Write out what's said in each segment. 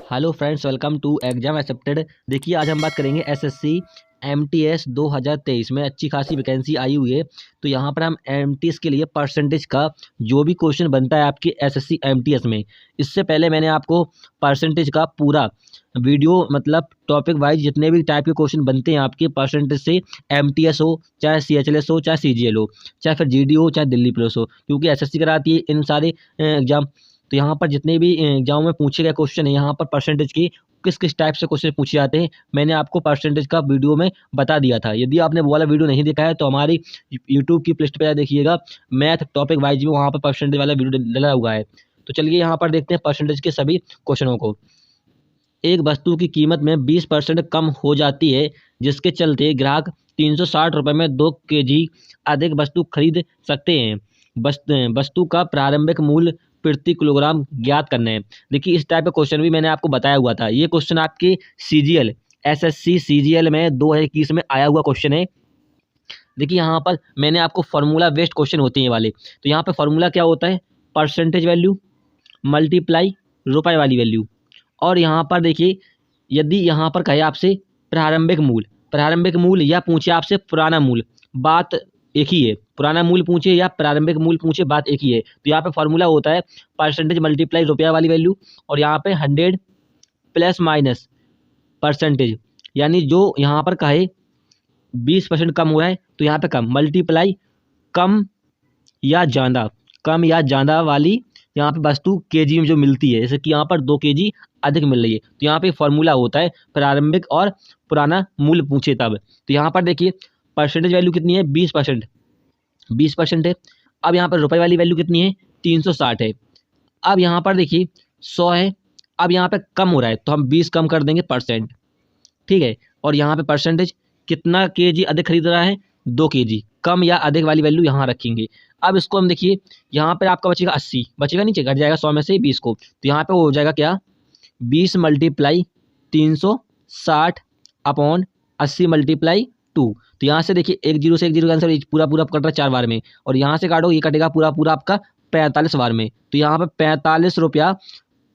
Hello friends, welcome to exam accepted. देखिए, आज हम बात करेंगे एसएससी एमटीएस 2023 में अच्छी खासी वैकेंसी आई हुई है। तो यहाँ पर हम एमटीएस के लिए परसेंटेज का जो भी क्वेश्चन बनता है आपके एसएससी एमटीएस में, इससे पहले मैंने आपको परसेंटेज का पूरा वीडियो मतलब टॉपिक वाइज जितने भी टाइप के क्वेश्चन बनते हैं आपके परसेंटेज से, एमटीएस हो चाहे सीएचएलएस हो चाहे सीजीएल हो चाहे फिर जीडी हो चाहे दिल्ली पुलिस हो, क्योंकि एसएससी कराती है इन सारे एग्जाम। तो यहाँ पर जितने भी एग्जाम में पूछे गए क्वेश्चन है, यहाँ पर परसेंटेज की किस किस टाइप से क्वेश्चन पूछे जाते हैं, मैंने आपको परसेंटेज का वीडियो में बता दिया था। यदि आपने वो वाला वीडियो नहीं देखा है तो हमारी यूट्यूब की प्लेलिस्ट पे देखिएगा, मैथ टॉपिक वाइज में वहाँ पर परसेंटेज वाला वीडियो डला हुआ है। तो चलिए यहाँ पर देखते हैं परसेंटेज के सभी क्वेश्चनों को। एक वस्तु की कीमत में 20% कम हो जाती है, जिसके चलते ग्राहक 360 रुपये में 2 केजी अधिक वस्तु खरीद सकते हैं। वस्तु का प्रारंभिक मूल्य प्रति किलोग्राम ज्ञात करना है। देखिए, इस टाइप का क्वेश्चन भी मैंने आपको बताया हुआ था। ये क्वेश्चन आपके सीजीएल एसएससी सीजीएल में 2021 में आया हुआ क्वेश्चन है। देखिए, यहाँ पर मैंने आपको फार्मूला बेस्ड क्वेश्चन होते हैं वाले। तो यहाँ पर फार्मूला क्या होता है, परसेंटेज वैल्यू मल्टीप्लाई रुपए वाली वैल्यू। और यहाँ पर देखिए, यदि यहाँ पर कहे आपसे प्रारंभिक मूल्य या पूछे आपसे पुराना मूल्य, बात एक ही है। पुराना मूल्य पूछे या प्रारंभिक मूल्य पूछे, बात एक ही है। तो यहाँ पे फॉर्मूला होता है परसेंटेज मल्टीप्लाई रुपया वाली वैल्यू, और यहाँ पे 100 प्लस माइनस परसेंटेज, यानी जो यहाँ पर कहे 20% कम हो रहा है तो यहाँ पे कम, मल्टीप्लाई कम या ज़्यादा वाली यहाँ पे वस्तु केजी में जो मिलती है, जैसे कि यहाँ पर 2 केजी अधिक मिल रही है। तो यहाँ पे फॉर्मूला होता है प्रारंभिक और पुराना मूल्य पूछे तब। तो यहाँ पर देखिए, परसेंटेज वैल्यू कितनी है, 20% है। अब यहाँ पर रुपए वाली वैल्यू कितनी है, 360 है। अब यहाँ पर देखिए 100 है। अब यहाँ पे कम हो रहा है तो हम 20 कम कर देंगे %, ठीक है। और यहाँ पे परसेंटेज कितना केजी अधिक खरीद रहा है, 2 केजी कम या अधिक वाली वैल्यू यहाँ रखेंगे। अब इसको हम देखिए, यहाँ पर आपका बचेगा 80, बचेगा नीचे घट जाएगा 100 में से 20 को। तो यहाँ पे हो जाएगा क्या, 20 मल्टीप्लाई 360 अपॉन 80 मल्टीप्लाई 2। तो यहाँ से देखिए, एक जीरो से एक जीरो का आंसर पूरा कट रहा है 4 बार में, और यहाँ से काटो ये कटेगा पूरा आपका 45 बार में। तो यहाँ पे 45 रुपया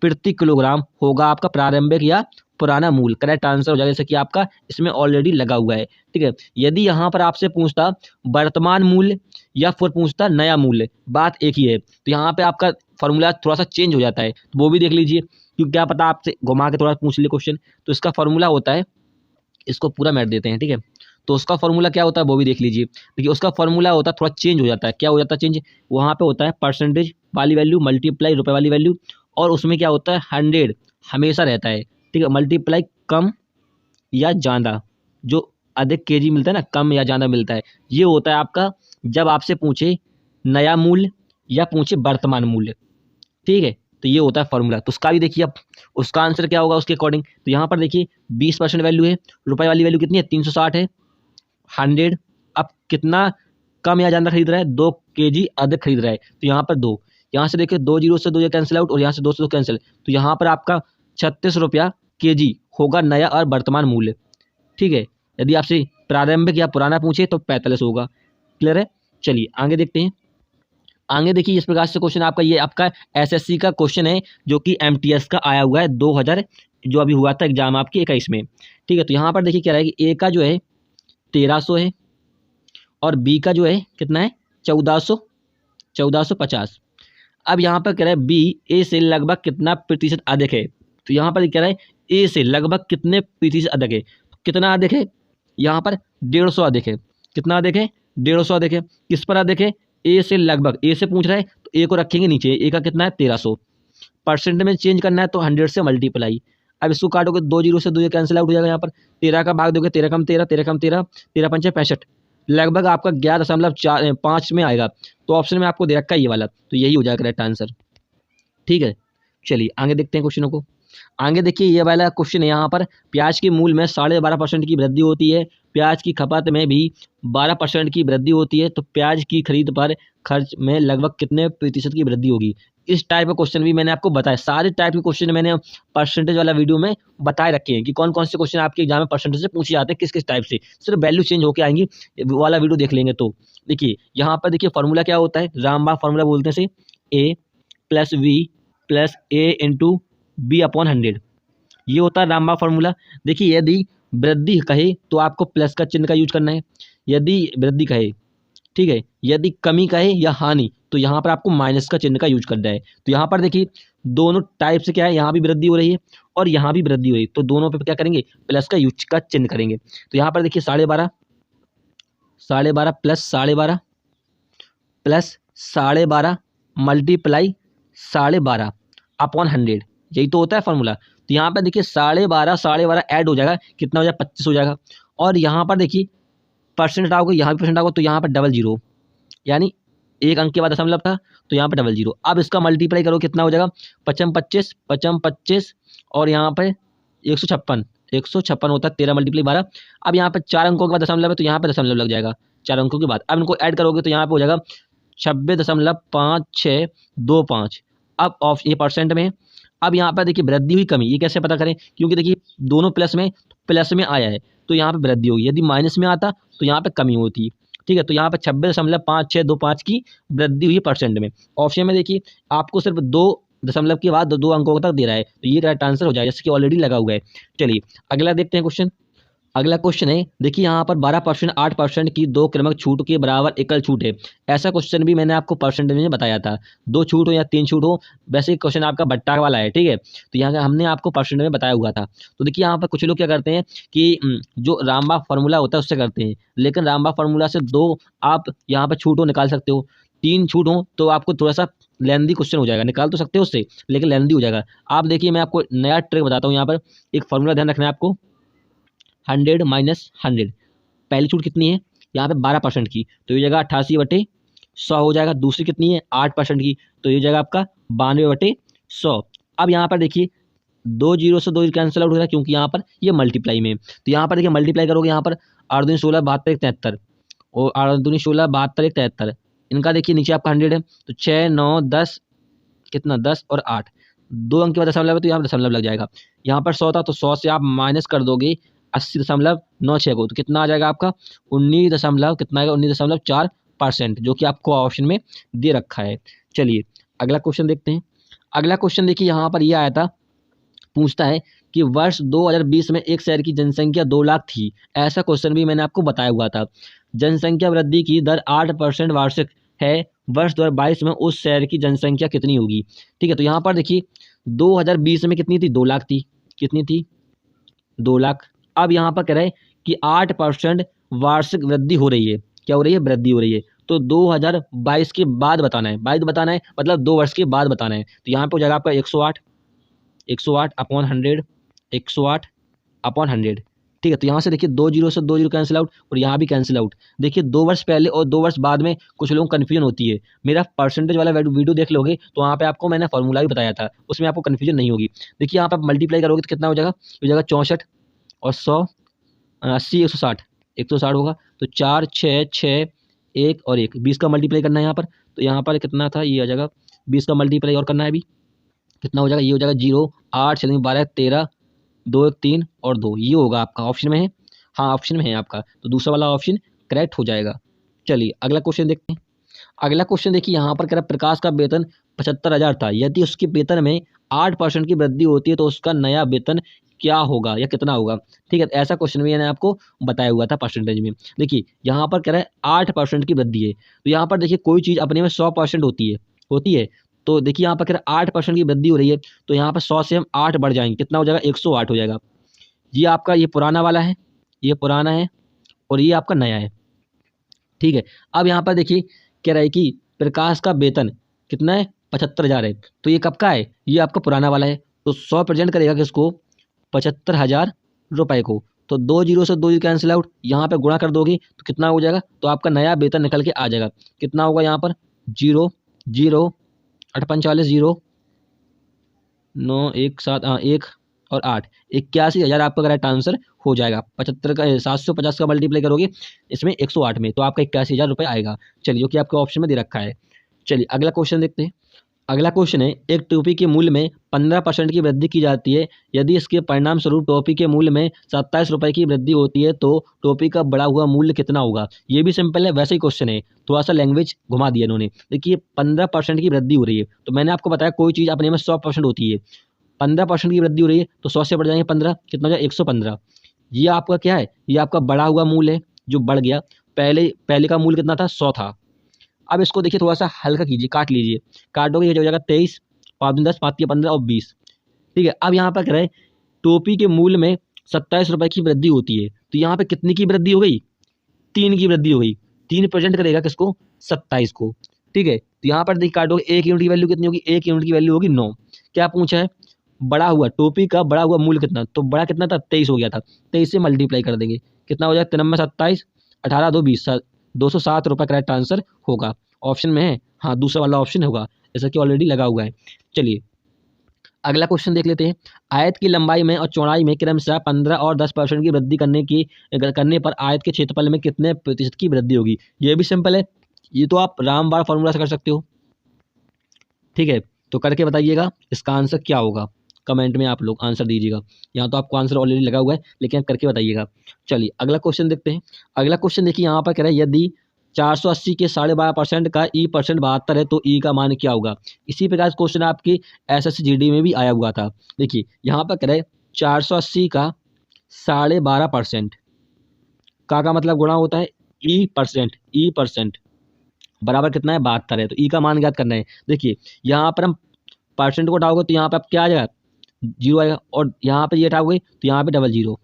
प्रति किलोग्राम होगा आपका प्रारंभिक या पुराना मूल्य। करेक्ट आंसर हो जाएगा, जैसे कि आपका इसमें ऑलरेडी लगा हुआ है, ठीक है। यदि यहाँ पर आपसे पूछता वर्तमान मूल्य या फिर पूछता नया मूल्य, बात एक ही है। तो यहाँ पे आपका फॉर्मूला थोड़ा सा चेंज हो जाता है, तो वो भी देख लीजिए, क्योंकि क्या पता आपसे घुमा के थोड़ा पूछ लिए क्वेश्चन। तो इसका फॉर्मूला होता है, इसको पूरा मैट देते हैं, ठीक है। तो उसका फॉर्मूला क्या होता है वो भी देख लीजिए। देखिए, उसका फॉर्मूला होता है थोड़ा चेंज हो जाता है। क्या हो जाता है चेंज, वहाँ पे होता है परसेंटेज वाली वैल्यू मल्टीप्लाई रुपए वाली वैल्यू, और उसमें क्या होता है 100 हमेशा रहता है, ठीक है। मल्टीप्लाई कम या ज़्यादा, जो अधिक केजी मिलता है ना, कम या ज़्यादा मिलता है, ये होता है आपका जब आपसे पूछे नया मूल्य या पूछे वर्तमान मूल्य, ठीक है। तो ये होता है फॉर्मूला। तो उसका भी देखिए, अब उसका आंसर क्या होगा उसके अकॉर्डिंग। तो यहाँ पर देखिए 20% वैल्यू है, रुपए वाली वैल्यू कितनी है, 360 है, 100। अब कितना कम या ज़्यादा खरीद रहा है, 2 केजी अधिक खरीद रहा है। तो यहाँ पर 2, यहाँ से देखिए 2 जीरो से 2 कैंसिल आउट, और यहाँ से 2 से 2 कैंसिल। तो यहाँ पर आपका 36 रुपया केजी होगा नया और वर्तमान मूल्य, ठीक है। यदि आपसे प्रारंभिक या पुराना पूछे तो 45 होगा। क्लियर है। चलिए आगे देखते हैं। आगे देखिए, इस प्रकार से क्वेश्चन आपका, ये आपका एसएससी का क्वेश्चन है जो कि एमटीएस का आया हुआ है 2000 जो अभी हुआ था एग्जाम आपके 21 में, ठीक है। तो यहाँ पर देखिए क्या है कि ए का जो है 1300 है, और बी का जो है कितना है 1450। अब यहाँ पर कह रहा है बी ए से लगभग कितना प्रतिशत अधिक है। तो यहाँ पर कह रहा है ए से लगभग कितने प्रतिशत अधिक है। कितना अधिक है, यहाँ पर 150 अधिक है। कितना अधिक है, 150 अधिक है। किस पर अधिक है, ए से लगभग, ए से पूछ रहा है तो ए को रखेंगे नीचे, ए का कितना है 1300। परसेंट में चेंज करना है तो 100 से मल्टीप्लाई। अब इसको काटोगे 2 जीरो से 2 कैंसिल आउट हो जाएगा। यहाँ पर 13 का भाग दोगे, 13 कम 13, 13 कम 13, 13 पंचे 65, लगभग आपका 11.5 में आएगा। तो ऑप्शन में आपको दे रखा है ये वाला, तो यही हो जाएगा करेक्ट आंसर, ठीक है। चलिए आगे देखते हैं क्वेश्चनों को। आगे देखिए, ये वाला क्वेश्चन है, यहाँ पर प्याज के मूल्य में 12.5% की वृद्धि होती है, प्याज की खपत में भी 12% की वृद्धि होती है, तो प्याज की खरीद पर खर्च में लगभग कितने प्रतिशत की वृद्धि होगी। इस टाइप का क्वेश्चन भी मैंने आपको बताया, सारे टाइप के क्वेश्चन मैंने परसेंटेज वाला वीडियो में बताए रखे हैं कि कौन कौन से क्वेश्चन आपके एग्जाम में परसेंटेज से पूछे जाते हैं, किस किस टाइप से, सिर्फ वैल्यू चेंज होकर आएंगी, वाला वीडियो देख लेंगे। तो देखिए यहाँ पर देखिए फॉर्मूला क्या होता है, रामबाग फॉर्मूला बोलते हैं से, A plus V plus A into B upon 100। ये होता है रामबा फॉर्मूला। देखिए यदि वृद्धि कहे तो आपको प्लस का चिन्ह का यूज करना है, यदि वृद्धि कहे, ठीक है, यदि कमी कहे या हानि तो यहाँ पर आपको माइनस का चिन्ह का यूज करना है। तो यहाँ पर देखिए दोनों टाइप से क्या है, यहाँ भी वृद्धि हो रही है और यहाँ भी वृद्धि हो रही है, तो दोनों पे क्या करेंगे, प्लस का यूज का चिन्ह करेंगे। तो यहाँ पर देखिए 12.5 प्लस 12.5 प्लस 12.5 मल्टीप्लाई 12.5 अपॉन 100, यही तो होता है फॉर्मूला। तो यहाँ पर देखिए 12.5 ऐड हो जाएगा, कितना हो जाएगा, 25 हो जाएगा। और यहाँ पर देखिए परसेंट हटाओगे, यहाँ भी परसेंट आओगे तो यहाँ पर डबल जीरो, यानी एक अंक के बाद दशमलव था तो यहाँ पर डबल जीरो। अब इसका मल्टीप्लाई करो कितना हो जाएगा, 25 और यहाँ पर 156 होता है, 13 × 12। अब यहाँ पर 4 अंकों के बाद दशमलव है तो यहाँ पर दशमलव लग जाएगा 4 अंकों के बाद। अब इनको ऐड करोगे तो यहाँ पे हो जाएगा 26.5625। अब ऑफ ये परसेंट में है। अब यहाँ पर देखिए वृद्धि हुई कमी, ये कैसे पता करें, क्योंकि देखिए दोनों प्लस में आया है तो यहाँ पे वृद्धि होगी, यदि माइनस में आता तो यहाँ पे कमी होती। ठीक है, तो यहाँ पे 26.5625 की वृद्धि हुई परसेंट में। ऑप्शन में देखिए आपको सिर्फ 2 दशमलव के बाद 2 अंकों तक दे रहा है, तो ये करेक्ट आंसर हो जाएगा, जैसे कि ऑलरेडी लगा हुआ है। चलिए अगला देखते हैं क्वेश्चन। अगला क्वेश्चन है, देखिए यहाँ पर 12% 8% की 2 क्रमिक छूट के बराबर एकल छूट है। ऐसा क्वेश्चन भी मैंने आपको परसेंटेज में बताया था, 2 छूट हो या 3 छूट हो, वैसे क्वेश्चन आपका बट्टा वाला है, ठीक है। तो यहाँ का हमने आपको परसेंटेज में बताया हुआ था। तो देखिए यहाँ पर कुछ लोग क्या करते हैं कि जो रामबा फार्मूला होता है उससे करते हैं, लेकिन रामबा फार्मूला से 2 आप यहाँ पर छूट हो निकाल सकते हो, 3 छूट हो तो आपको थोड़ा सा लेंदी क्वेश्चन हो जाएगा, निकाल तो सकते हो उससे लेकिन लेंदी हो जाएगा। आप देखिए मैं आपको नया ट्रिक बताता हूँ, यहाँ पर एक फार्मूला ध्यान रखना है आपको, 100 माइनस 100, पहली छूट कितनी है यहाँ पे 12% की, तो ये जगह 88/100 हो जाएगा। दूसरी कितनी है 8% की, तो ये जगह आपका 92/100। अब यहाँ पर देखिए 2 जीरो से 2 कैंसिल आउट हो रहा है क्योंकि यहाँ पर ये मल्टीप्लाई में, तो यहाँ पर देखिए मल्टीप्लाई करोगे, यहाँ पर 8 दूनी 16 72 73 और 8 दूनी 16 72 73, इनका देखिए नीचे आपका 100 है तो 6 9 10 कितना 10 और 8, 2 अंक के बाद दशमलव है तो यहाँ पर दशमलव लग जाएगा। यहाँ पर 100 था तो 100 से आप माइनस कर दोगे 80.96 को, तो कितना आ जाएगा आपका 19 दशमलव कितना आएगा 19.4%, जो कि आपको ऑप्शन में दे रखा है। चलिए अगला क्वेश्चन देखते हैं। अगला क्वेश्चन देखिए यहाँ पर ये आया था, पूछता है कि वर्ष 2020 में एक शहर की जनसंख्या 2 लाख थी। ऐसा क्वेश्चन भी मैंने आपको बताया हुआ था। जनसंख्या वृद्धि की दर 8% वार्षिक है, वर्ष 2022 में उस शहर की जनसंख्या कितनी होगी। ठीक है, तो यहाँ पर देखिए 2020 में कितनी थी, 2 लाख थी, कितनी थी 2 लाख। अब यहाँ पर कह रहे हैं कि 8% वार्षिक वृद्धि हो रही है, क्या हो रही है, वृद्धि हो रही है। तो 2022 के बाद बताना है, मतलब 2 वर्ष के बाद बताना है। तो यहाँ पे हो जाएगा आपका 108 अपॉन 100, 108 अपॉन 100। ठीक है, तो यहाँ से देखिए 2 जीरो से 2 जीरो कैंसिल आउट और यहाँ भी कैंसिल आउट। देखिए 2 वर्ष पहले और 2 वर्ष बाद में कुछ लोगों को कन्फ्यूजन होती है। मेरा परसेंटेज वाला वीडियो देख लोगे तो वहाँ पे आपको मैंने फॉर्मूला भी बताया था, उसमें आपको कन्फ्यूजन नहीं होगी। देखिए यहाँ पे आप मल्टीप्लाई करोगे तो कितना हो जाएगा, हो जाएगा 64 और 100 80 160 होगा, तो 4 6 6 1 और 1 20 का मल्टीप्लाई करना है यहाँ पर। तो यहाँ पर कितना था, ये आ जाएगा 20 का मल्टीप्लाई और करना है, अभी कितना हो जाएगा, ये हो जाएगा 0 8 6 12 13 2 1 3 और 2, ये होगा आपका ऑप्शन में है। हाँ ऑप्शन में है आपका, तो दूसरा वाला ऑप्शन करेक्ट हो जाएगा। चलिए अगला क्वेश्चन देखते हैं। अगला क्वेश्चन देखिए यहाँ पर कह रहा है प्रकाश का वेतन 75,000 था, यदि उसके वेतन में 8% की वृद्धि होती है तो उसका नया वेतन क्या होगा या कितना होगा। ठीक है, ऐसा क्वेश्चन भी मैंने आपको बताया हुआ था परसेंटेज में। देखिए यहाँ पर कह रहा है 8% की वृद्धि है, तो यहाँ पर देखिए कोई चीज़ अपने में 100% होती है। तो देखिए यहाँ पर कह रहा है 8% की वृद्धि हो रही है, तो यहाँ पर 100 से हम 8 बढ़ जाएंगे, कितना हो जाएगा 108 हो जाएगा। ये आपका ये पुराना वाला है, ये पुराना है और ये आपका नया है। ठीक है, अब यहाँ पर देखिए कह रहा है कि प्रकाश का वेतन कितना है 75,000 है, तो ये कब का है, ये आपका पुराना वाला है। तो 100 प्रेजेंट करेगा किसको, 75,000 रुपये को। तो 2 जीरो से 2 जीरो कैंसिल आउट, यहाँ पे गुणा कर दोगे तो कितना हो जाएगा, तो आपका नया वेतन निकल के आ जाएगा। कितना होगा यहाँ पर 0 0 8 45 0 9 1 7 1 और 8 81,000 आपका करेक्ट आंसर हो जाएगा। 75 का 750 का मल्टीप्लाई करोगे इसमें 108 में, तो आपका 81,000 रुपये आएगा। चलिए, जो कि आपके ऑप्शन में दे रखा है। चलिए अगला क्वेश्चन देखते हैं। अगला क्वेश्चन है, एक टोपी के मूल्य में 15% की वृद्धि की जाती है, यदि इसके परिणाम स्वरूप टोपी के मूल्य में 27 रुपये की वृद्धि होती है तो टोपी का बढ़ा हुआ मूल्य कितना होगा। ये भी सिंपल है, वैसे ही क्वेश्चन है, थोड़ा सा लैंग्वेज घुमा दिया इन्होंने। देखिए 15% की वृद्धि हो रही है, तो मैंने आपको बताया कोई चीज़ अपने में 100% होती है, 15% की वृद्धि हो रही है तो 100 से बढ़ जाएंगे 15, कितना हो जाए 115। ये आपका क्या है, ये आपका बढ़ा हुआ मूल्य है जो बढ़ गया। पहले पहले का मूल्य कितना था, 100 था। अब इसको देखिए थोड़ा सा हल्का कीजिए, काट लीजिए, काटोगे ये हो जाएगा 23, 5 दूनी 10, 5 तिया 15 और 20। ठीक है, अब यहाँ पर कह रहे हैं टोपी के मूल्य में 27 रुपये की वृद्धि होती है, तो यहाँ पे कितनी की वृद्धि हो गई, 3 की वृद्धि हो गई। 3 प्रेजेंट करेगा किसको, 27 को। ठीक है, तो यहाँ पर देखिए काटोगे, 1 यूनिट की वैल्यू कितनी होगी, 1 यूनिट की वैल्यू होगी 9। क्या पूछा है, बड़ा हुआ टोपी का बड़ा हुआ मूल्य कितना, तो बड़ा कितना था, 23 हो गया था। 23 से मल्टीप्लाई कर देंगे, कितना हो जाएगा, 93 27, 18 2 20, 207 रुपये करेक्ट आंसर होगा। ऑप्शन में है, हाँ दूसरा वाला ऑप्शन होगा, जैसा कि ऑलरेडी लगा हुआ है। चलिए अगला क्वेश्चन देख लेते हैं। आयत की लंबाई में और चौड़ाई में क्रमशः 15 और 10% की वृद्धि करने पर आयत के क्षेत्रफल में कितने प्रतिशत की वृद्धि होगी। ये भी सिंपल है, ये तो आप रामबाण फॉर्मूला से कर सकते हो। ठीक है, तो करके बताइएगा इसका आंसर क्या होगा, कमेंट में आप लोग आंसर दीजिएगा। यहाँ तो आपको आंसर ऑलरेडी लगा हुआ है, लेकिन करके बताइएगा। चलिए अगला क्वेश्चन देखते हैं। अगला क्वेश्चन देखिए, यहाँ पर कह रहा है यदि 480 के 12.5% का ई परसेंट 72 है तो ई का मान क्या होगा। इसी प्रकार क्वेश्चन आपकी एसएससी जीडी में भी आया हुआ था। देखिए यहाँ पर कह रहे 480 का 12.5% का मतलब गुणा होता है ई परसेंट बराबर कितना है, 72 है, तो ई का मान ज्ञात करना है। देखिए यहाँ पर हम परसेंट को उठाओगे तो यहाँ पे आप क्या आ जाएगा, 0 आएगा, और यहाँ पे ये उठाओगे तो यहाँ पे 00,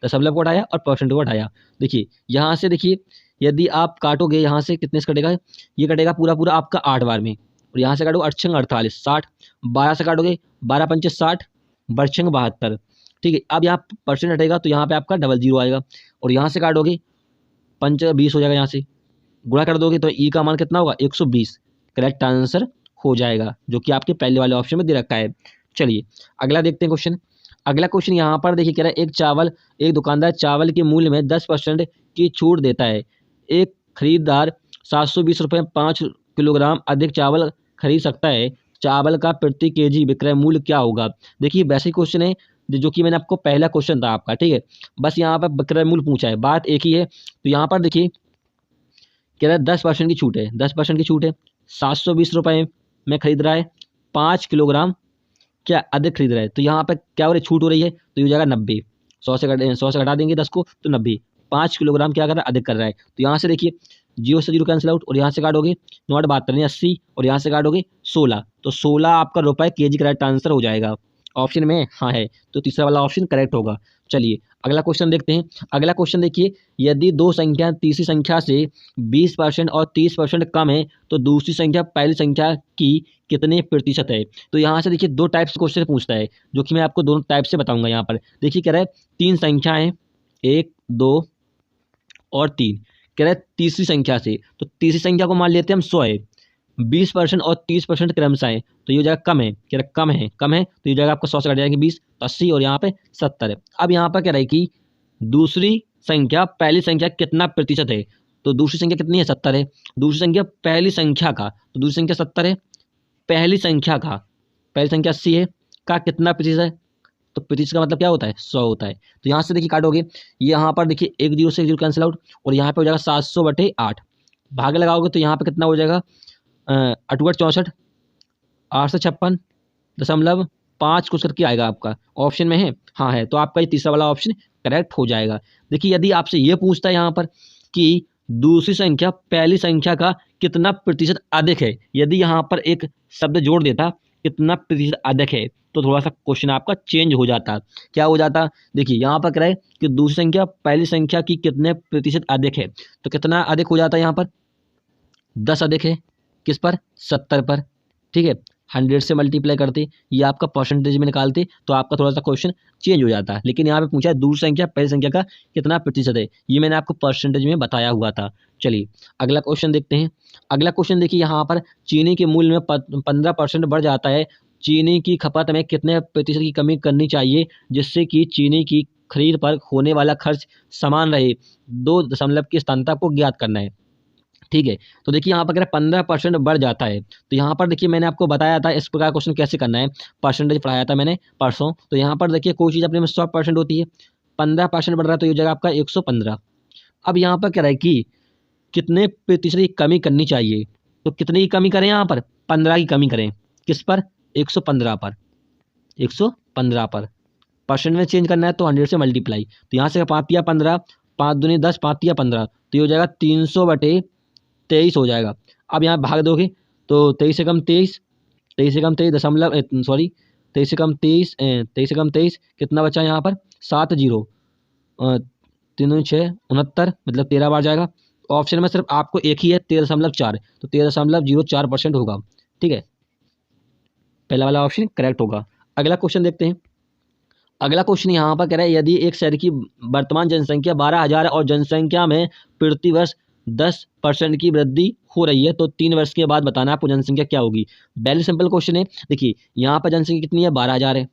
दशमलव को उठाया और परसेंट को उठाया। देखिए यहाँ से देखिए यदि आप काटोगे यहाँ से कितने से कटेगा, ये कटेगा पूरा पूरा आपका 8 बार में, और यहाँ से काटोगे 8 छंग 48, 60, 12 से काटोगे 12 पंचे 60, बरछंग 72। ठीक है, अब यहाँ परसेंट हटेगा तो यहाँ पे आपका 00 आएगा, और यहाँ से काटोगे 5 20 हो जाएगा, यहाँ से गुणा कर दोगे तो ई का मान कितना होगा, 120 करेक्ट आंसर हो जाएगा, जो कि आपके पहले वाले ऑप्शन में दे रखा है। चलिए अगला देखते हैं क्वेश्चन। अगला क्वेश्चन यहाँ पर देखिए कह रहा है एक दुकानदार चावल के मूल्य में 10% की छूट देता है। एक खरीदार 720 रुपये 5 किलोग्राम अधिक चावल खरीद सकता है, चावल का प्रति केजी विक्रय मूल्य क्या होगा। देखिए वैसे क्वेश्चन है जो कि मैंने आपको पहला क्वेश्चन था आपका, ठीक है, बस यहाँ पर विक्रय मूल्य पूछा है, बात एक ही है। तो यहाँ पर देखिए कह रहा है 10% की छूट है, 10% की छूट है, 720 रुपये में खरीद रहा है, 5 किलोग्राम क्या अधिक खरीद रहा है, तो यहाँ पर क्या हो रही है, छूट हो रही है, तो ये हो जाएगा 90, 100 से घटा देंगे 10 को तो 90, 5 किलोग्राम क्या कर रहा है, अधिक कर रहा है। तो यहाँ से देखिए 0 से 0 कैंसिल आउट, और यहाँ से काटोगे 9 72 80, और यहाँ से काटोगे 16, तो 16 आपका रुपये केजी करेक्ट आंसर हो जाएगा। ऑप्शन में हाँ है, तो तीसरा वाला ऑप्शन करेक्ट होगा। चलिए अगला क्वेश्चन देखते हैं। अगला क्वेश्चन देखिए, यदि दो संख्या तीसरी संख्या से 20% और 30% कम है तो दूसरी संख्या पहली संख्या की कितने प्रतिशत है। तो यहाँ से देखिए दो टाइप से क्वेश्चन पूछता है, जो कि मैं आपको दोनों टाइप से बताऊंगा। यहाँ पर देखिए कह रहा है 3 संख्याएं 1 2 और 3, कह रहा है तीसरी संख्या से, तो तीसरी संख्या को मान लेते हैं हम 100 है, 20% और 30% क्रमशः है, तो ये हो जाएगा कम है, कह रहा कम है, तो ये जाएगा आपका 100 से कट जाएगी 20 तो 80, और यहाँ पे 70 है। अब यहाँ पर कह रहा है कि दूसरी संख्या पहली संख्या कितना प्रतिशत है, तो दूसरी संख्या कितनी है, 70 है। दूसरी संख्या पहली संख्या का, तो दूसरी संख्या 70 है, पहली संख्या का, पहली संख्या 80 है, का कितना प्रतिशत है, तो प्रतिशत का मतलब क्या होता है, 100 होता है। तो यहाँ से देखिए काटोगे, यहाँ पर देखिए 1 0 से 1 0 कैंसिल आउट, और यहाँ पे हो जाएगा 700/8, भाग लगाओगे तो यहाँ पे कितना हो जाएगा, 8 64, 8 से 56.5 कुछ करके आएगा आपका। ऑप्शन में है, हाँ है, तो आपका ये तीसरा वाला ऑप्शन करेक्ट हो जाएगा। देखिए यदि आपसे ये पूछता है यहाँ पर कि दूसरी संख्या पहली संख्या का कितना प्रतिशत अधिक है, यदि यहाँ पर एक शब्द जोड़ देता कितना प्रतिशत अधिक है, तो थोड़ा सा क्वेश्चन आपका चेंज हो जाता। क्या हो जाता, देखिए यहाँ पर कह रहा है कि दूसरी संख्या पहली संख्या की कितने प्रतिशत अधिक है, तो कितना अधिक हो जाता है, यहाँ पर 10 अधिक है, किस पर, 70 पर। ठीक है, 100 से मल्टीप्लाई करते, ये आपका परसेंटेज में निकालते, तो आपका थोड़ा सा क्वेश्चन चेंज हो जाता है। लेकिन यहाँ पे पूछा है दूसरी संख्या पहली संख्या का कितना प्रतिशत है, ये मैंने आपको परसेंटेज में बताया हुआ था। चलिए अगला क्वेश्चन देखते हैं। अगला क्वेश्चन देखिए, यहाँ पर चीनी के मूल्य में 15% बढ़ जाता है, चीनी की खपत में कितने प्रतिशत की कमी करनी चाहिए जिससे कि चीनी की खरीद पर होने वाला खर्च समान रहे। 2 दशमलव की स्थानता को ज्ञात करना है। ठीक है, तो देखिए यहाँ पर अगर 15% बढ़ जाता है, तो यहाँ पर देखिए मैंने आपको बताया था इस प्रकार क्वेश्चन कैसे करना है, परसेंटेज पढ़ाया था मैंने परसों। तो यहाँ पर देखिए कोई चीज़ अपने में 100% होती है, 15% बढ़ रहा है तो ये जगह आपका 115। अब यहाँ पर कह रहा है कि कितने प्रतिशत की कमी करनी चाहिए, तो कितने की कमी करें, यहाँ पर 15 की कमी करें, किस पर, 115 पर। 115 पर। परसेंट में चेंज करना है तो 100 से मल्टीप्लाई, तो यहाँ से 5 या 15, 5 दूनी 10, 5 या 15, तो ये हो जाएगा 300/23 हो जाएगा। अब यहाँ भाग दोगे तो 23 से कम 23, 23 से कम 23 दशमलव सॉरी 23 से कम 23, 23 से कम 23 कितना बचा यहाँ पर 7 जीरो 3 6 69, मतलब 13 बार जाएगा। ऑप्शन में सिर्फ आपको एक ही है 13.4, तो 13.04% होगा। ठीक है, पहला वाला ऑप्शन करेक्ट होगा। अगला क्वेश्चन देखते हैं। अगला क्वेश्चन यहाँ पर कह रहा है यदि एक शहर की वर्तमान जनसंख्या 12,000 और जनसंख्या में प्रति वर्ष 10% की वृद्धि हो रही है तो 3 वर्ष के बाद बताना आपको जनसंख्या क्या होगी। वेरी सिंपल क्वेश्चन है। देखिए यहाँ पर जनसंख्या कितनी है 12,000 है।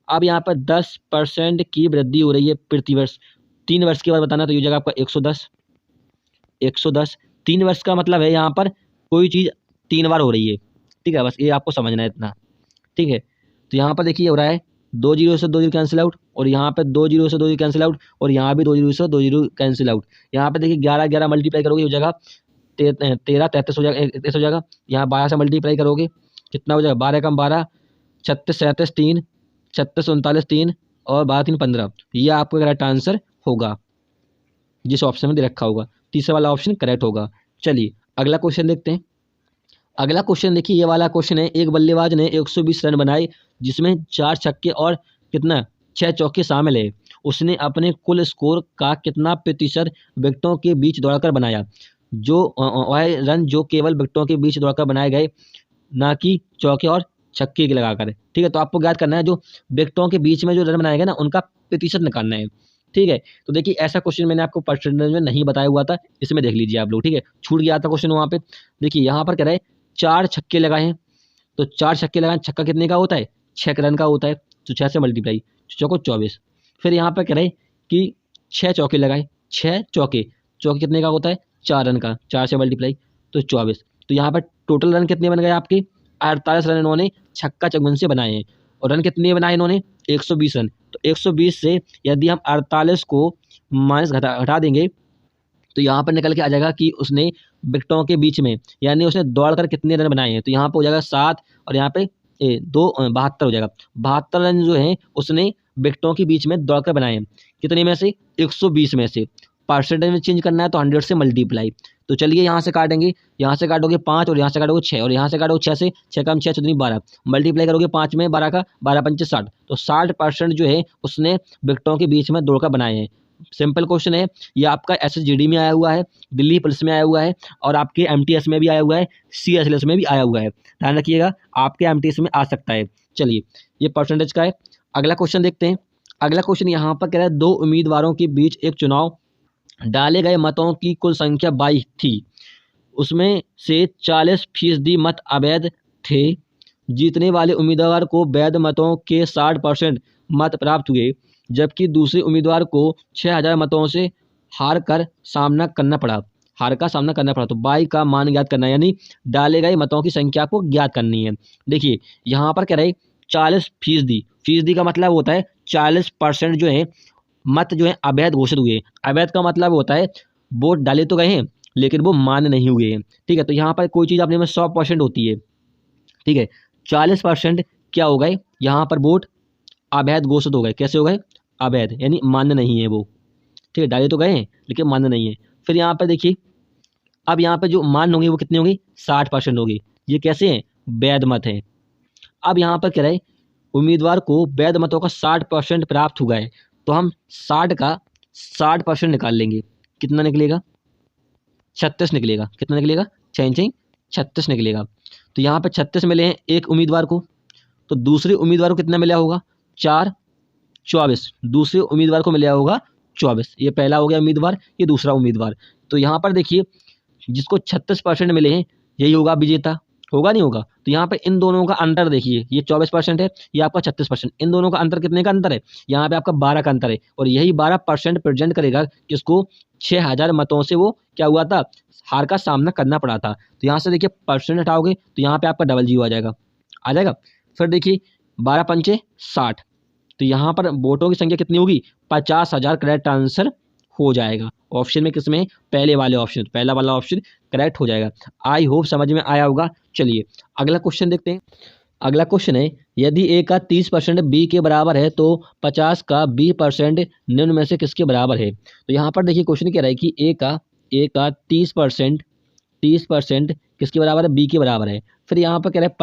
अब यहाँ पर 10% की वृद्धि हो रही है प्रति वर्ष, 3 वर्ष के बाद बताना, तो ये जगह आपका 110। 3 वर्ष का मतलब है यहाँ पर कोई चीज़ 3 बार हो रही है। ठीक है, बस ये आपको समझना है इतना। ठीक है, तो यहाँ पर देखिए हो रहा है 2 जीरो से 2 जीरो कैंसिल आउट, और यहाँ पे 2 जीरो से 2 जीरो कैंसिल आउट, और यहाँ भी 2 जीरो से 2 जीरो कैंसिल आउट। यहाँ पे देखिए 11 मल्टीप्लाई करोगे हो जाएगा 13 33 हो जाएगा, 31 हो जाएगा। यहाँ 12 से मल्टीप्लाई करोगे कितना हो जाएगा 12 कम 12 36 37 3 36 39 3 और 12 3 15। ये आपका करेक्ट आंसर होगा जिस ऑप्शन में दे रखा होगा। तीसरा वाला ऑप्शन करेक्ट होगा। चलिए अगला क्वेश्चन देखते हैं। अगला क्वेश्चन देखिए, ये वाला क्वेश्चन है एक बल्लेबाज ने 120 रन बनाए जिसमें 4 छक्के और कितना 6 चौके शामिल है। उसने अपने कुल स्कोर का कितना प्रतिशत विकेटों के बीच दौड़कर बनाया। जो वह रन जो केवल विकेटों के बीच दौड़कर बनाए गए, ना कि चौके और छक्के के लगाकर। ठीक है, तो आपको याद करना है जो विकेटों के बीच में जो रन बनाए गए ना उनका प्रतिशत निकालना है। ठीक है, तो देखिए ऐसा क्वेश्चन मैंने आपको परसेंटेज में नहीं बताया हुआ था, इसमें देख लीजिए आप लोग। ठीक है, छूट गया था क्वेश्चन वहाँ पे। देखिए यहाँ पर कह रहे हैं 4 छक्के लगाए हैं, तो 4 छक्के लगाए, छक्का कितने का होता है 6 रन का होता है, तो 6 से मल्टीप्लाई, चौको 24। फिर यहाँ पर कह रहे हैं कि 6 चौके लगाए, 6 चौके, चौके कितने का होता है 4 रन का, 4 से मल्टीप्लाई तो 24। तो यहाँ पर टोटल रन कितने बन गए आपके 48 रन इन्होंने छक्का चौगन से बनाए हैं। और रन कितने बनाए इन्होंने 120 रन। तो 120 से यदि हम 48 को माइनस हटा देंगे तो यहाँ पर निकल के आ जाएगा कि उसने विकेटों के बीच में यानी उसने दौड़कर कितने रन बनाए हैं। तो यहाँ पे हो जाएगा 7 और यहाँ पे 72 हो जाएगा। 72 रन जो हैं उसने विकेटों के बीच में दौड़कर बनाए हैं। कितने में से 120 में से। परसेंटेज में चेंज करना है तो 100 से मल्टीप्लाई। तो चलिए यहाँ से काटेंगे, यहाँ से काटोगे 5 और यहाँ से काटोगे 6 और यहाँ से काटोगे 6 से, 6 कम 6 चौदह 12 मल्टीप्लाई करोगे 5 में 12 का 12 पंचे 60, तो 60% जो है उसने विकेटों के बीच में दौड़कर बनाए हैं। सिंपल क्वेश्चन है, ये आपका एसएसजीडी में आया हुआ है, दिल्ली पुलिस में आया हुआ है और आपके एमटीएस में भी आया हुआ है, सीएसएलएस में भी आया हुआ है। ध्यान रखिएगा आपके एमटीएस में आ सकता है। चलिए ये परसेंटेज का है। अगला क्वेश्चन देखते हैं। अगला क्वेश्चन यहाँ पर कह रहा है 2 उम्मीदवारों के बीच एक चुनाव, डाले गए मतों की कुल संख्या 22 थी, उसमें से 40% मत अवैध थे। जीतने वाले उम्मीदवार को वैध मतों के 60% मत प्राप्त हुए, जबकि दूसरे उम्मीदवार को 6000 मतों से हार का सामना करना पड़ा। तो बाई का मान ज्ञात करना है, यानी डाले गए मतों की संख्या को ज्ञात करनी है। देखिए यहाँ पर कह रहे 40%, का मतलब होता है 40% जो है मत जो है अवैध घोषित हुए। अवैध का मतलब होता है वोट डाले तो गए हैं लेकिन वो मान्य नहीं हुए हैं। ठीक है, तो यहाँ पर कोई चीज़ अपने में 100% होती है। ठीक है, 40% क्या हो गए यहाँ पर वोट अवैध घोषित हो गए। कैसे हो गए अवैध, यानी मान्य नहीं है वो। ठीक है, डाले तो गए हैं लेकिन मान्य नहीं है। फिर यहाँ पर देखिए अब यहाँ पे जो मान्य होंगे वो कितने होंगे 60% होंगे। ये कैसे हैं वैध मत हैं। अब यहाँ पर कह रहे उम्मीदवार को वैध मतों का 60% प्राप्त हुआ है, तो हम 60 का 60% निकाल लेंगे। कितना निकलेगा 36 निकलेगा। कितना निकलेगा 36 निकलेगा। तो यहाँ पर 36 मिले हैं एक उम्मीदवार को, तो दूसरे उम्मीदवार को कितना मिला होगा 4 24, दूसरे उम्मीदवार को मिला होगा 24। ये पहला हो गया उम्मीदवार, ये दूसरा उम्मीदवार। तो यहाँ पर देखिए जिसको 36% मिले हैं यही होगा विजेता, होगा नहीं होगा। तो यहाँ पे इन दोनों का अंतर देखिए, ये 24% है, ये आपका 36%। इन दोनों का अंतर कितने का अंतर है यहाँ पे आपका 12 का अंतर है, और यही 12% प्रेजेंट करेगा किसको 6000 मतों से वो क्या हुआ था हार का सामना करना पड़ा था। तो यहाँ से देखिए परसेंट हटाओगे तो यहाँ पे आपका डबल जीरो आ जाएगा। फिर देखिए 12 पंचे 60, तो यहाँ पर वोटों की संख्या कितनी होगी 50,000 करेक्ट आंसर हो जाएगा। ऑप्शन में किसमें पहले वाले ऑप्शन, पहला वाला ऑप्शन करेक्ट हो जाएगा। आई होप समझ में आया होगा। चलिए अगला क्वेश्चन देखते हैं। अगला क्वेश्चन है, यदि ए का 30% बी के बराबर है तो 50 का 20% निम्न में से किसके बराबर है। तो यहाँ पर देखिए क्वेश्चन कह रहा है कि ए का 30% किसके बराबर है, बी के बराबर है। फिर यहाँ पर कह रहा है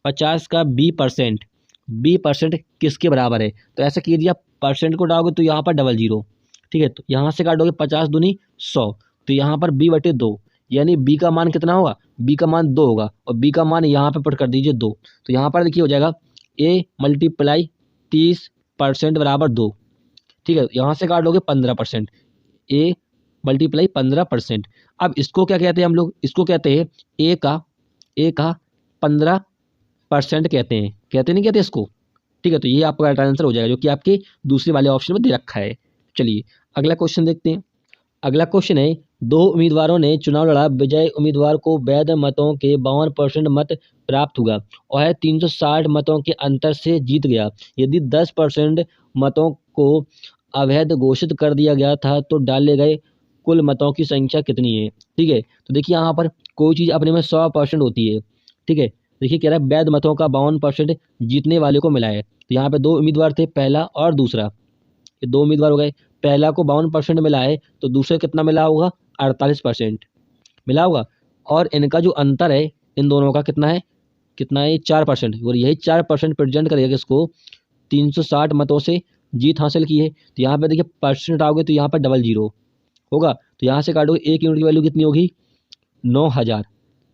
50 का बी परसेंट किसके बराबर है। तो ऐसा कीजिए, आप परसेंट को डालोगे तो यहाँ पर डबल जीरो, ठीक है। तो यहाँ से काटोगे 50 दूनी 100, तो यहाँ पर b/2, यानी बी का मान कितना होगा, बी का मान 2 होगा और बी का मान यहाँ पे पुट कर दीजिए 2। तो यहाँ पर देखिए हो जाएगा a मल्टीप्लाई 30% बराबर 2, ठीक है। यहाँ से काटोगे 15%, a मल्टीप्लाई 15%। अब इसको क्या कहते हैं हम लोग, इसको कहते हैं a का 15% कहते नहीं कहते इसको, ठीक है। तो ये आपका राइट आंसर हो जाएगा, जो कि आपके दूसरे वाले ऑप्शन में दे रखा है। चलिए अगला क्वेश्चन देखते हैं। अगला क्वेश्चन है, दो उम्मीदवारों ने चुनाव लड़ा, विजयी उम्मीदवार को वैध मतों के 52% मत प्राप्त हुआ और है 360 मतों के अंतर से जीत गया। यदि 10% मतों को अवैध घोषित कर दिया गया था तो डाले गए कुल मतों की संख्या कितनी है, ठीक है। तो देखिए यहाँ पर कोई चीज़ अपने में 100% होती है, ठीक है। देखिए कह रहा है वैध मतों का 52% जीतने वाले को मिला है। तो यहाँ पे दो उम्मीदवार थे, पहला और दूसरा, ये दो उम्मीदवार हो गए। पहला को 52% मिला है तो दूसरे कितना मिला होगा, 48% मिला होगा। और इनका जो अंतर है इन दोनों का कितना है, 4%, और यही 4% प्रेजेंट करेगा किसको, 360 मतों से जीत हासिल की है। तो यहाँ पे देखिए परसेंट आओगे तो यहाँ पर डबल जीरो होगा, तो यहाँ से काटोगे, एक यूनिट की वैल्यू कितनी होगी, 9000।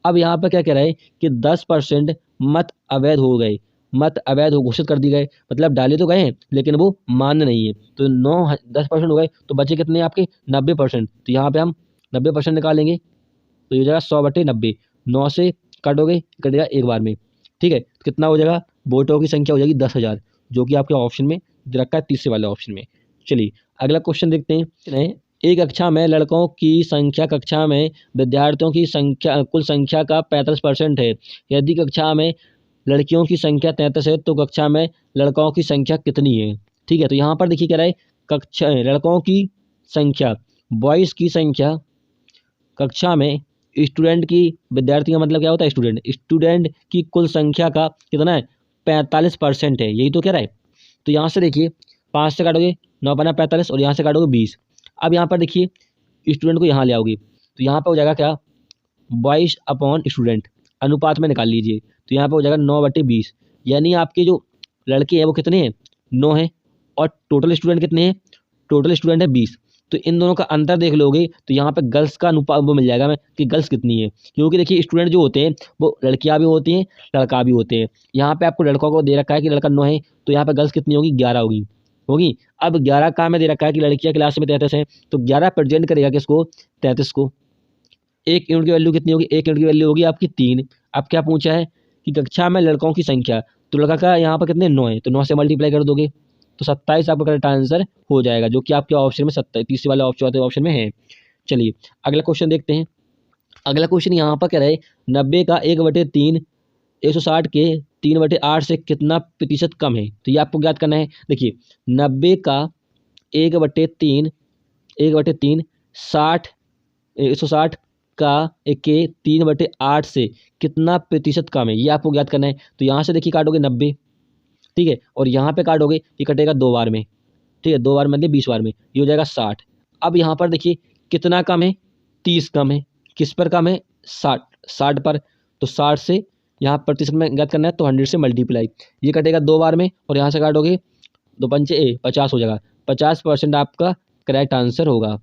अब यहाँ पर क्या कह रहा है कि 10% मत अवैध हो गए, मत अवैध घोषित कर दिए गए, मतलब डाले तो गए हैं लेकिन वो मान्य नहीं है। तो 10% हो गए तो बचे कितने आपके, 90%। तो यहाँ पे हम 90% निकालेंगे तो ये हो जाएगा 100/90, 9 से काटोगे कटेगा एक बार में, ठीक है। तो कितना हो जाएगा, वोटों की संख्या हो जाएगी 10,000, जो कि आपके ऑप्शन में दे रखा है, तीसरे वाले ऑप्शन में। चलिए अगला क्वेश्चन देखते हैं। एक कक्षा में लड़कों की संख्या कक्षा में विद्यार्थियों की संख्या कुल संख्या का 35% है। यदि कक्षा में लड़कियों की संख्या 33 है तो कक्षा में लड़कों की संख्या कितनी है, ठीक है। तो यहाँ पर देखिए कह रहा है कक्षा लड़कों की संख्या, बॉयज़ की संख्या कक्षा में, स्टूडेंट की, विद्यार्थी का मतलब क्या होता है, स्टूडेंट की कुल संख्या का कितना है, 45% है, यही तो कह रहा है। तो यहाँ से देखिए 5 से काटोगे 9 बना 45 और यहाँ से काटोगे 20। अब यहाँ पर देखिए स्टूडेंट को यहाँ ले आओगे तो यहाँ पर हो जाएगा क्या, बॉयज़ अपॉन स्टूडेंट, अनुपात में निकाल लीजिए। तो यहाँ पे हो जाएगा 9/20, यानी आपके जो लड़के हैं वो कितने हैं, 9 हैं, और टोटल स्टूडेंट कितने हैं, टोटल स्टूडेंट है 20। तो इन दोनों का अंतर देख लोगे तो यहाँ पे गर्ल्स का अनुपात वो मिल जाएगा हमें कि गर्ल्स कितनी है, क्योंकि देखिए स्टूडेंट जो होते हैं वो लड़कियाँ भी होती हैं लड़का भी होते हैं। यहाँ पे आपको लड़कों को दे रखा है कि लड़का 9 है, तो यहाँ पे गर्ल्स कितनी होगी, 11 होगी। अब 11 का में दे रखा है कि लड़कियाँ क्लास में 33 हैं, तो 11 प्रेजेंट करेगा किसको, 33 को। एक यूनिट की वैल्यू कितनी होगी, एक यूनिट की वैल्यू होगी आपकी 3। अब क्या पूछा है कि कक्षा में लड़कों की संख्या, तो लड़का का यहाँ पर कितने, 9 है, तो 9 से मल्टीप्लाई कर दोगे तो 27 आपका करेक्ट आंसर हो जाएगा, जो कि आपके ऑप्शन में 27 तीसरे वाले ऑप्शन में है। चलिए अगला क्वेश्चन देखते हैं। अगला क्वेश्चन यहाँ पर क्या रहे, 90 का 1/3 160 के 3/8 से कितना प्रतिशत कम है। तो ये आपको ज्ञात करना है। देखिए 90 का 1/3 160 का 3/8 से कितना प्रतिशत कम है, ये आपको ज्ञात करना है। तो यहाँ से देखिए काटोगे 90, ठीक है, और यहाँ पे काटोगे, ये कटेगा 2 बार में, ठीक है, 2 बार मतलब 20 बार में, ये हो जाएगा 60। अब यहाँ पर देखिए कितना कम है, 30 कम है, किस पर कम है, 60 पर। तो 60 से यहाँ प्रतिशत में ज्ञात करना है तो 100 से मल्टीप्लाई, ये कटेगा 2 बार में और यहाँ से काटोगे 2 पंचे 50 हो जाएगा। 50% आपका करेक्ट आंसर होगा,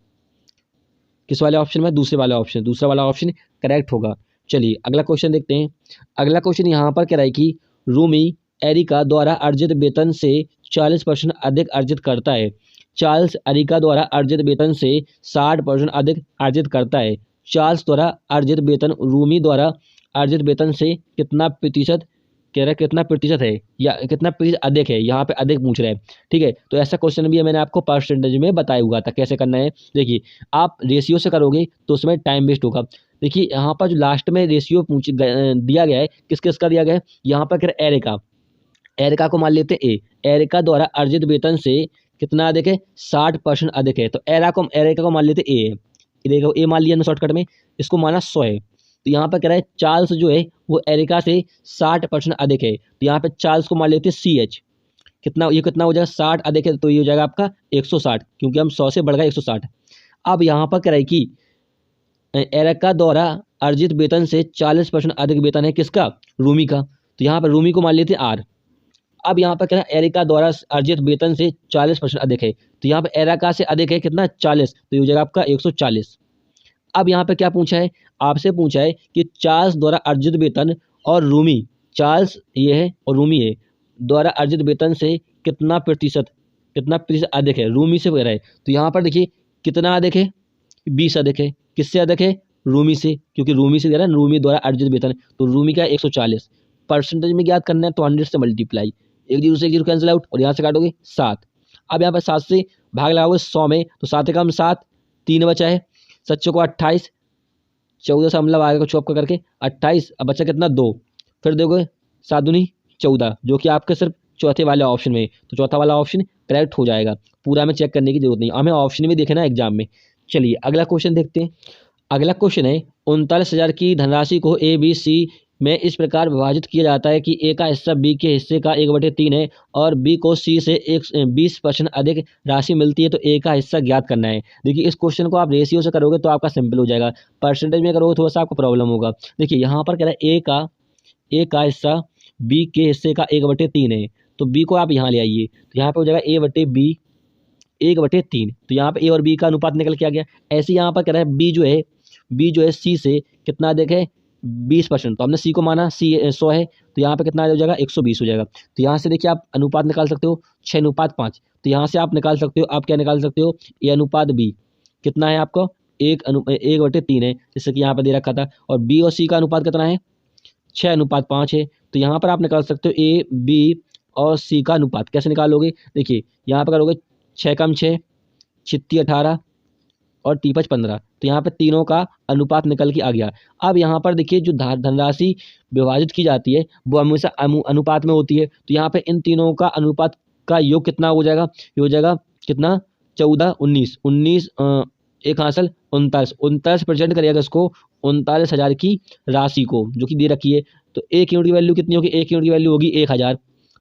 किस वाले ऑप्शन में, दूसरे वाले ऑप्शन, दूसरा वाला ऑप्शन करेक्ट होगा। चलिए अगला क्वेश्चन देखते हैं। अगला क्वेश्चन यहाँ पर क्या रहा है कि रूमी एरिका द्वारा अर्जित वेतन से 40% अधिक अर्जित करता है। चार्ल्स एरिका द्वारा अर्जित वेतन से 60% अधिक अर्जित करता है। चार्ल्स द्वारा अर्जित वेतन रूमी द्वारा अर्जित वेतन से कितना प्रतिशत, कह रहा है कितना प्रतिशत है या कितना प्रतिशत अधिक है, यहाँ पे अधिक पूछ रहा है, ठीक है। तो ऐसा क्वेश्चन भी मैंने आपको परसेंटेज में बताया हुआ था कैसे करना है। देखिए आप रेशियो से करोगे तो उसमें टाइम वेस्ट होगा। देखिए यहाँ पर जो लास्ट में रेशियो दिया गया है, किस किस का दिया गया है, यहाँ पर क्या एरिका को मान लेते हैं ए, एरिका द्वारा अर्जित वेतन से कितना अधिक है, 60% अधिक है। तो एरिका को मान लेते ए है, देखो ए मान लिया शॉर्टकट में, इसको माना 100 है। तो यहाँ पर कह रहा है चार्ल्स जो है वो एरिका से 60% अधिक है। तो यहाँ पे चार्ल्स को मान लेते हैं CH, कितना ये कितना हो जाएगा 60 अधिक है, तो ये हो जाएगा आपका 160, क्योंकि हम 100 से बढ़ गए 160। अब यहाँ पर कह रहा है कि एरिका द्वारा अर्जित वेतन से 40% अधिक वेतन है किसका, रूमी का। तो यहाँ पर रूमी को मान लेते हैं R। अब यहाँ पर क्या है, एरिका द्वारा अर्जित वेतन से 40% अधिक है, तो यहाँ पर एरिका से अधिक है कितना 40, तो ये हो जाएगा आपका 140। अब यहाँ पे क्या पूछा है, आपसे पूछा है कि चार्ल्स द्वारा अर्जित वेतन और रूमी, चार्ल्स ये है और रूमी है, द्वारा अर्जित वेतन से कितना प्रतिशत अधिक है, रूमी से वगैरह है। तो यहाँ पर देखिए कितना अधिक है, 20 अधिक है। किससे अधिक है, रूमी से, क्योंकि रूमी से दे रहा है रूमी द्वारा अर्जित वेतन, तो रूमी का 140। परसेंटेज में याद करना है तो 100 से मल्टीप्लाई, एक जीरो से एक जीरो कैंसिल आउट और यहाँ से काटोगे 7। अब यहाँ पर 7 से भाग लगाओगे 100 में, तो 7 एकम 7, 3 बचा है, 7 को 28, 14 से मतलब आगे को चौक करके 28, अब बचा कितना 2, फिर देखोगे 7 दूनी 14, जो कि आपके सिर्फ चौथे वाले ऑप्शन में, तो चौथा वाला ऑप्शन करेक्ट हो जाएगा, पूरा में चेक करने की जरूरत नहीं, हमें ऑप्शन में देखना है एग्जाम में। चलिए अगला क्वेश्चन देखते हैं। अगला क्वेश्चन है 39,000 की धनराशि को ABC में इस प्रकार विभाजित किया जाता है कि A का हिस्सा B के हिस्से का 1/3 है और B को C से 20% अधिक राशि मिलती है, तो A का हिस्सा ज्ञात करना है। देखिए इस क्वेश्चन को आप रेशियो से करोगे तो आपका सिंपल हो जाएगा, परसेंटेज में करोगे थोड़ा सा आपको प्रॉब्लम होगा। देखिए यहाँ पर कह रहा है A का हिस्सा B के हिस्से का 1/3 है, तो B को आप यहाँ ले आइए, तो यहाँ पर हो जाएगा A/B 1/3। तो यहाँ पे A और B का अनुपात निकल के आ गया। ऐसे यहाँ पर कह रहा है B जो है C से कितना अधिक है 20%, तो हमने C को माना, C 100 है, तो यहाँ पे कितना हो जाएगा 120 हो जाएगा। तो यहाँ से देखिए आप अनुपात निकाल सकते हो 6:5, तो यहाँ से आप निकाल सकते हो, आप क्या निकाल सकते हो A अनुपात B कितना है आपको 1/3 है, जैसे कि यहाँ पर दे रखा था, और B और C का अनुपात कितना है 6:5 है। तो यहाँ पर आप निकाल सकते हो A B और C का अनुपात। कैसे निकालोगे, देखिए यहाँ पर करोगे 6 कम 6 छित्ती 18 और टीपच 15, तो यहाँ पे तीनों का अनुपात निकल के आ गया। अब यहाँ पर देखिए जो धनराशि विभाजित की जाती है वो हमेशा अनुपात में होती है, तो यहाँ पे इन तीनों का अनुपात का योग कितना हो जाएगा, ये हो जाएगा कितना 14 19 एक हासिल 39% करिएगा इसको 39,000 की राशि को जो कि दे रखी है। तो एक यूनिट की वैल्यू कितनी होगी, एक यूनिट की वैल्यू होगी 1000।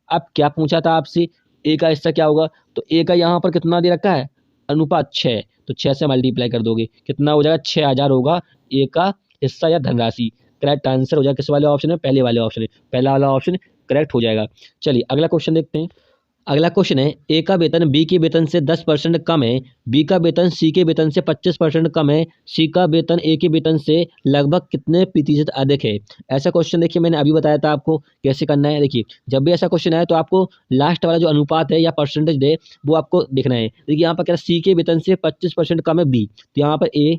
अब क्या पूछा था आपसे, ए का हिस्सा क्या होगा, तो ए का यहाँ पर कितना दे रखा है अनुपात 6, तो 6 से मल्टीप्लाई कर दोगे कितना हो जाएगा 6000 होगा ए का हिस्सा या धनराशि। करेक्ट आंसर हो जाएगा किस वाले ऑप्शन में, पहले वाले ऑप्शन में, पहला वाला ऑप्शन करेक्ट हो जाएगा। चलिए अगला क्वेश्चन देखते हैं। अगला क्वेश्चन है ए का वेतन बी के वेतन से 10% कम है, बी का वेतन सी के वेतन से 25% कम है, सी का वेतन ए के वेतन से लगभग कितने प्रतिशत अधिक है। ऐसा क्वेश्चन देखिए मैंने अभी बताया था आपको कैसे करना है। देखिए जब भी ऐसा क्वेश्चन आए तो आपको लास्ट वाला जो अनुपात है या परसेंटेज दे वो आपको देखना है। देखिए यहाँ पर क्या सी के वेतन से 25% कम है बी, तो यहाँ पर ए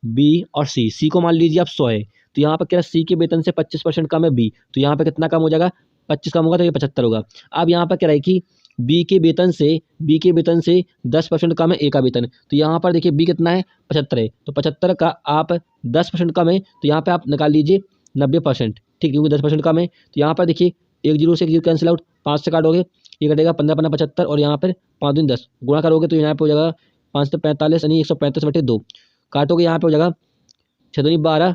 बी और सी को मान लीजिए आप 100 है, तो यहाँ पर क्या सी के वेतन से 25% कम है बी, तो यहाँ पर कितना कम हो जाएगा 25 कम होगा तो ये 75 होगा। अब यहाँ पर क्या है कि बी के वेतन से 10% कम है ए का वेतन, तो यहाँ पर देखिए बी कितना है 75 है, तो 75 का आप 10% कम है, तो यहाँ पे आप निकाल लीजिए 90%, ठीक, क्योंकि 10% कम है। तो यहाँ पर देखिए एक जीरो से एक जीरो कैंसिल आउट, 5 से काटोगे ये कटेगा 15 75 और यहाँ पर 5 दूनी 10 गुणा करोगे तो यहाँ पे हो जाएगा 5 से 45 यानी 135/2 काटोगे यहाँ पे हो जाएगा 6 दूनी 12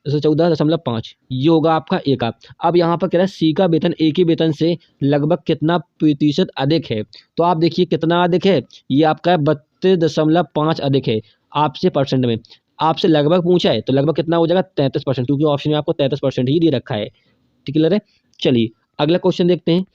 14.5, ये होगा आपका ए का। अब यहाँ पर कह रहा है सी का वेतन ए के वेतन से लगभग कितना प्रतिशत अधिक है, तो आप देखिए कितना अधिक है, ये आपका 32.5 अधिक है आपसे परसेंट में। आपसे लगभग पूछा है तो लगभग कितना हो जाएगा 33%, क्योंकि ऑप्शन में आपको 33% ही दे रखा है। ठीक क्लियर है। चलिए अगला क्वेश्चन देखते हैं।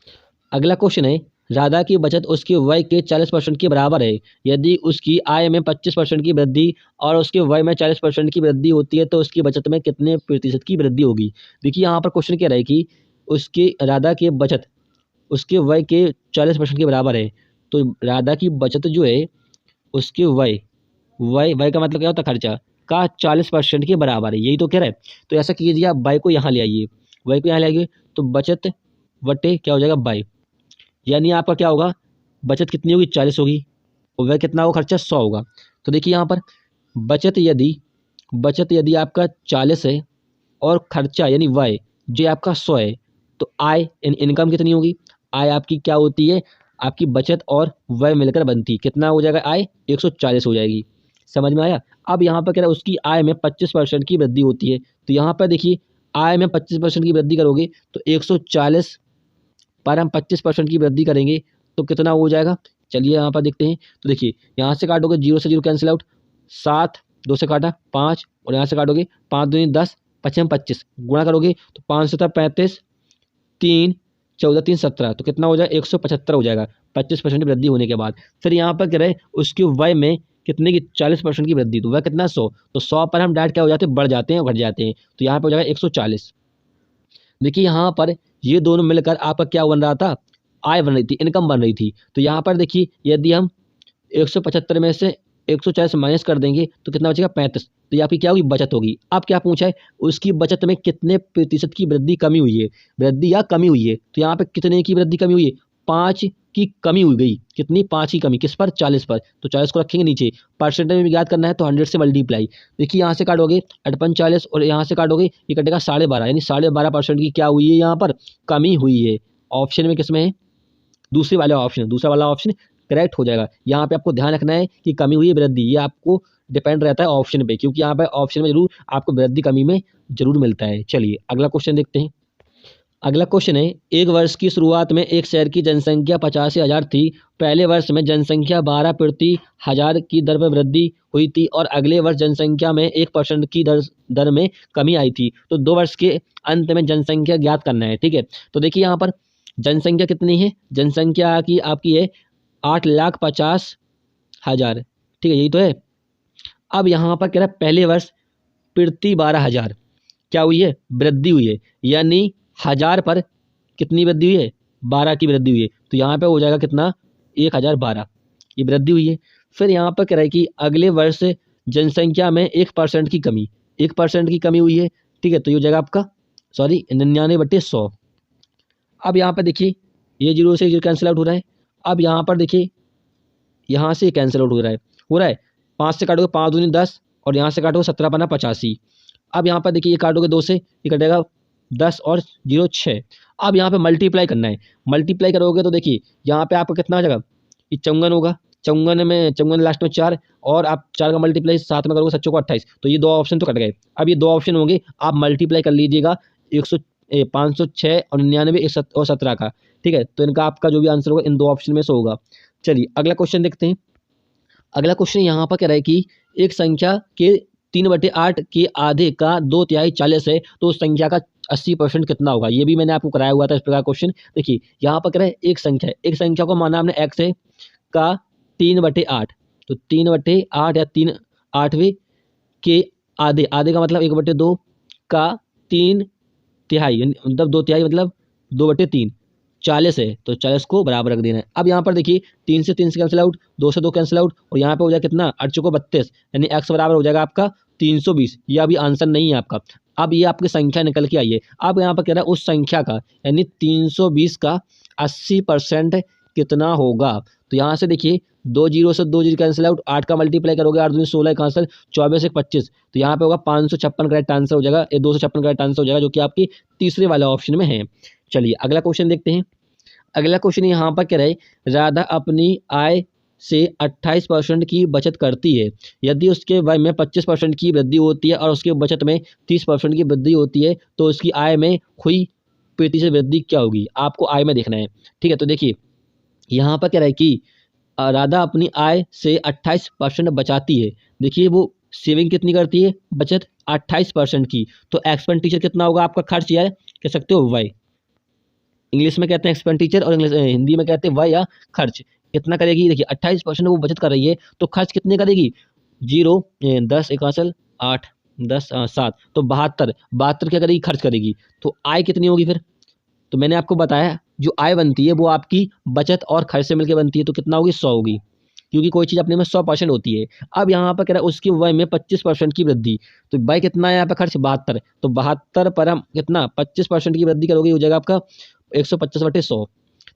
अगला क्वेश्चन है राधा की बचत उसके व्यय के 40% के बराबर है, यदि उसकी आय में 25% की वृद्धि और उसके व्यय में 40% की वृद्धि होती है तो उसकी बचत में कितने प्रतिशत की वृद्धि होगी। देखिए यहाँ पर क्वेश्चन कह रहा है कि उसकी राधा की बचत उसके व्यय के 40% के बराबर है, तो राधा की बचत जो है उसके व्यय का मतलब क्या होता है खर्चा का 40% के बराबर है, यही तो कह रहा है। तो ऐसा कीजिए आप व्यय को यहाँ ले आइए, तो बचत बटे क्या हो जाएगा व्यय, यानी आपका क्या होगा बचत कितनी होगी 40 होगी और वह कितना होगा खर्चा 100 होगा। तो देखिए यहाँ पर बचत यदि आपका 40 है और खर्चा यानी व्यय जो आपका 100 है, तो आय इनकम कितनी होगी, आय आपकी क्या होती है, आपकी बचत और व्यय मिलकर बनती कितना हो जाएगा आय 140 हो जाएगी। समझ में आया। अब यहाँ पर कह रहा है उसकी आय में 25% की वृद्धि होती है। तो यहाँ पर देखिए आय में 25% की वृद्धि करोगे तो 140 पर हम 25% की वृद्धि करेंगे तो कितना हो जाएगा, चलिए यहाँ पर देखते हैं। तो देखिए यहाँ से काटोगे 0 से 0 कैंसिल आउट, 7 2 से काटा 5 और यहाँ से काटोगे 5 दूनी 10 25 25 गुणा करोगे तो 5 7 35 3 14 3 17 तो कितना हो जाएगा 175 हो जाएगा 25% वृद्धि होने के बाद। फिर यहाँ पर कह रहे उसकी वय में कितने की 40% की वृद्धि, तो वह कितना 100, तो 100 पर हम डायरेक्ट क्या हो जाते हैं बढ़ जाते हैं और घट जाते हैं, तो यहाँ पर हो जाएगा 140। देखिए यहाँ पर ये दोनों मिलकर आपका क्या बन रहा था, आय बन रही थी, इनकम बन रही थी। तो यहाँ पर देखिए यदि हम 175 में से 140 माइनस कर देंगे तो कितना बचेगा 35, तो ये आपकी क्या होगी बचत होगी। अब क्या पूछा है उसकी बचत में कितने प्रतिशत की वृद्धि कमी हुई है, वृद्धि या कमी हुई है, तो यहाँ पे कितने की वृद्धि कमी हुई है 5 की कमी हुई गई, कितनी 5 की कमी, किस पर 40 पर, तो 40 को रखेंगे नीचे, परसेंटेज में याद करना है तो 100 से मल्टीप्लाई। देखिए यहाँ से काटोगे 58 और यहाँ से काटोगे ये कटेगा 12.5, यानी 12.5% की क्या हुई है यहाँ पर कमी हुई है। ऑप्शन में किसमें है, दूसरे वाला ऑप्शन, दूसरा वाला ऑप्शन करेक्ट हो जाएगा। यहाँ पे आपको ध्यान रखना है कि कमी हुई है वृद्धि, ये आपको डिपेंड रहता है ऑप्शन पे, क्योंकि यहाँ पे ऑप्शन में जरूर आपको वृद्धि कमी में जरूर मिलता है। चलिए अगला क्वेश्चन देखते हैं। अगला क्वेश्चन है एक वर्ष की शुरुआत में एक शहर की जनसंख्या 85,000 थी, पहले वर्ष में जनसंख्या 12 प्रति हजार की दर पर वृद्धि हुई थी और अगले वर्ष जनसंख्या में 1% की दर में कमी आई थी, तो 2 वर्ष के अंत में जनसंख्या ज्ञात करना है। ठीक है, तो देखिए यहाँ पर जनसंख्या कितनी है, जनसंख्या की आपकी है 8,50,000, ठीक है यही तो है। अब यहाँ पर कह रहा है पहले वर्ष प्रति 12,000 क्या हुई है वृद्धि हुई है, यानी 1000 पर कितनी वृद्धि हुई है 12 की वृद्धि हुई है, तो यहाँ पे हो जाएगा कितना 1012, ये वृद्धि हुई है। फिर यहाँ पर कह रहा है कि अगले वर्ष जनसंख्या में 1% की कमी, 1% की कमी हुई है, ठीक है, तो ये हो जाएगा आपका 99/100। अब यहाँ पर देखिए ये 0 से 0 कैंसिल आउट हो रहा है। अब यहाँ पर देखिए यहाँ से कैंसिल आउट हो रहा है 5 से काटोगे 5 दूनी 10 और यहाँ से काटोगे 17 पन्ना 85। अब यहाँ पर देखिए ये काटोगे 2 से, ये कटेगा 10 और 0 6। अब यहाँ पे मल्टीप्लाई करना है, मल्टीप्लाई करोगे तो देखिए यहाँ पे आपका कितना आ जाएगा, ये चौंगन होगा, चौंगन लास्ट में 4 और आप 4 का मल्टीप्लाई 7 में करोगे 7 को 28, तो ये 2 ऑप्शन तो कट गए। अब ये 2 ऑप्शन होंगे, आप मल्टीप्लाई कर लीजिएगा 506 और 99 और 17 का, ठीक है, तो इनका आपका जो भी आंसर होगा इन 2 ऑप्शन में से होगा। चलिए अगला क्वेश्चन देखते हैं। अगला क्वेश्चन यहाँ पर कह रहा है कि एक संख्या के 3/8 के आधे का 2/3 40 है, तो उस संख्या का 80% कितना होगा, ये भी मैंने आपको कराया हुआ था इस प्रकार क्वेश्चन। देखिए यहाँ पर कह रहा है एक संख्या है, एक संख्या को माना हमने x है का 3/8, तो 3/8 या 3/8 के आधे, आधे का मतलब 1/2 का 3/3 मतलब 2/3 मतलब 2/3 40 है, तो 40 को बराबर रख देना है। अब यहाँ पर देखिए 3 से कैंसिल आउट, 2 से 2 कैंसिल आउट और यहाँ पे हो जाएगा कितना 8 चौको 32, यानी x बराबर हो जाएगा आपका 320। ये अभी आंसर नहीं है आपका, अब ये आपकी संख्या निकल के आई है। अब यहाँ पर कह रहा है उस संख्या का यानी 320 का 80% कितना होगा, तो यहाँ से देखिए 2 0 से 2 0 कैंसिल आउट, 8 का मल्टीप्लाई करोगे 8 दूनी 16 का आंसर 24 1 25, तो यहाँ पे होगा 556 करेक्ट आंसर हो जाएगा, ये 256 करेक्ट आंसर हो जाएगा जो कि आपकी तीसरे वाले ऑप्शन में है। चलिए अगला क्वेश्चन देखते हैं। अगला क्वेश्चन यहाँ पर कह रहा है राधा अपनी आय से 28% की बचत करती है, यदि उसके व्यय में 25% की वृद्धि होती है और उसके बचत में 30% की वृद्धि होती है, तो उसकी आय में हुई प्रतिशत वृद्धि क्या होगी, आपको आय में देखना है। ठीक है, तो देखिए यहाँ पर कह रहा है कि राधा अपनी आय से 28% बचाती है, देखिए वो सेविंग कितनी करती है बचत 28% की, तो एक्सपेंडिचर कितना होगा आपका खर्च या कह सकते हो व्यय, इंग्लिश में कहते हैं एक्सपेंडिचर और हिंदी में कहते हैं व्यय या खर्च, कितना करेगी। देखिए 28% वो बचत कर रही है तो खर्च कितने करेगी 0 10 1 8 10 7, तो 72 क्या करेगी खर्च करेगी, तो आय कितनी होगी फिर, तो मैंने आपको बताया जो आय बनती है वो आपकी बचत और खर्च से मिलकर बनती है, तो कितना होगी 100 होगी, क्योंकि कोई चीज़ अपने में 100% होती है। अब यहाँ पर कह रहा है उसकी व्यय में 25% की वृद्धि, तो व्यय कितना है यहाँ पे खर्च 72, तो 72 पर हम कितना 25% की वृद्धि करोगे हो जाएगा आपका 150/100, तो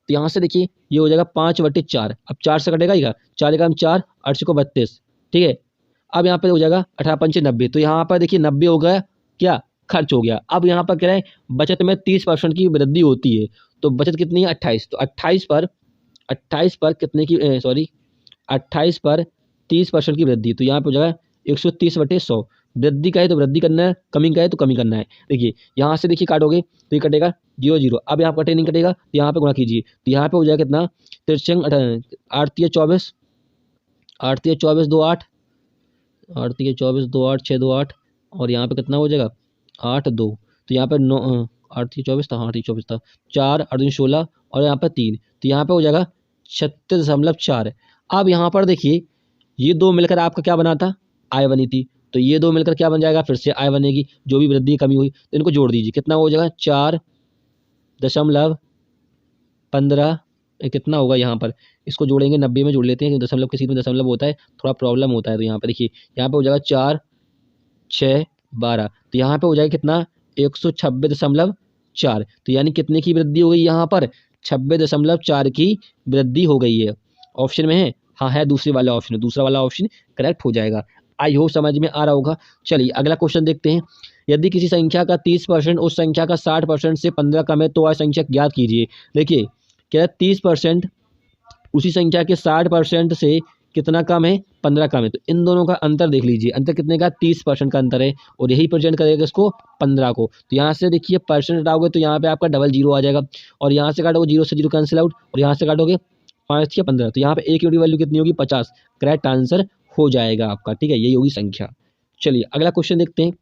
यहाँ से देखिए ये हो जाएगा 5/4, अब 4 से कटेगा ही 4 का 4 8 को 32, ठीक है। अब यहाँ पे हो जाएगा 18 पंचे 90, तो यहाँ पर देखिए 90 हो गया क्या खर्च हो गया। अब यहाँ पर कह रहे हैं बचत में 30% की वृद्धि होती है, तो बचत कितनी है 28, तो 28 पर कितने की 28 पर 30% की वृद्धि, तो यहाँ पे हो जाएगा 130/100। वृद्धि का है तो वृद्धि करना है, कमी का है तो कमी करना है। देखिए यहाँ से देखिए काटोगे तो ये कटेगा 0 0। अब यहाँ कटे नहीं कटेगा तो यहाँ पे गुणा कीजिए, तो यहाँ पे हो जाएगा कितना, 53 8 3 24, 8 3 24 2 8, 8 3 24 2 8 6 2 8, और यहाँ पे कितना हो जाएगा 8 2, तो यहाँ पे 9 8 3 24 था, हाँ 8 24 था, 4 8 3 16 और यहाँ पे 3, तो यहाँ पे हो जाएगा 36.4। अब यहाँ पर देखिए ये दो मिलकर आपका क्या बना था, आय बनी थी, तो ये दो मिलकर क्या बन जाएगा, फिर से आय बनेगी, जो भी वृद्धि कमी हुई तो इनको जोड़ दीजिए, कितना हो जाएगा 4.15, कितना होगा यहाँ पर, इसको जोड़ेंगे 90 में जोड़ लेते हैं, क्योंकि दशमलव किसी में दशमलव होता है थोड़ा प्रॉब्लम होता है। तो यहाँ पे देखिए यहाँ पे हो जाएगा 4 6 12, तो यहाँ पे हो जाएगा कितना 126.4, तो यानी कितने की वृद्धि हो गई यहाँ पर, 26.4 की वृद्धि हो गई है। ऑप्शन में है, हाँ है, दूसरे वाला ऑप्शन है, दूसरा वाला ऑप्शन करेक्ट हो जाएगा। आई होप समझ में आ रहा होगा। चलिए अगला क्वेश्चन देखते हैं। यदि किसी संख्या का 30% उस संख्या का 60% से 15 कम है तो वह संख्या ज्ञात कीजिए। देखिए क्या 30% उसी संख्या के 60% से कितना कम है, 15 कम है, तो इन दोनों का अंतर देख लीजिए, अंतर कितने का 30% का अंतर है, और यही प्रेजेंट करेगा इसको 15 को। तो यहाँ से देखिए परसेंट हटाओगे तो यहाँ पे आपका डबल जीरो आ जाएगा, और यहाँ से काटोगे 0 से 0 कैंसिल आउट, और यहाँ से काटोगे 5 या 15, तो यहाँ पे एक यूनिट वैल्यू कितनी होगी 50, करेक्ट आंसर हो जाएगा आपका। ठीक है, यही होगी संख्या। चलिए अगला क्वेश्चन देखते हैं।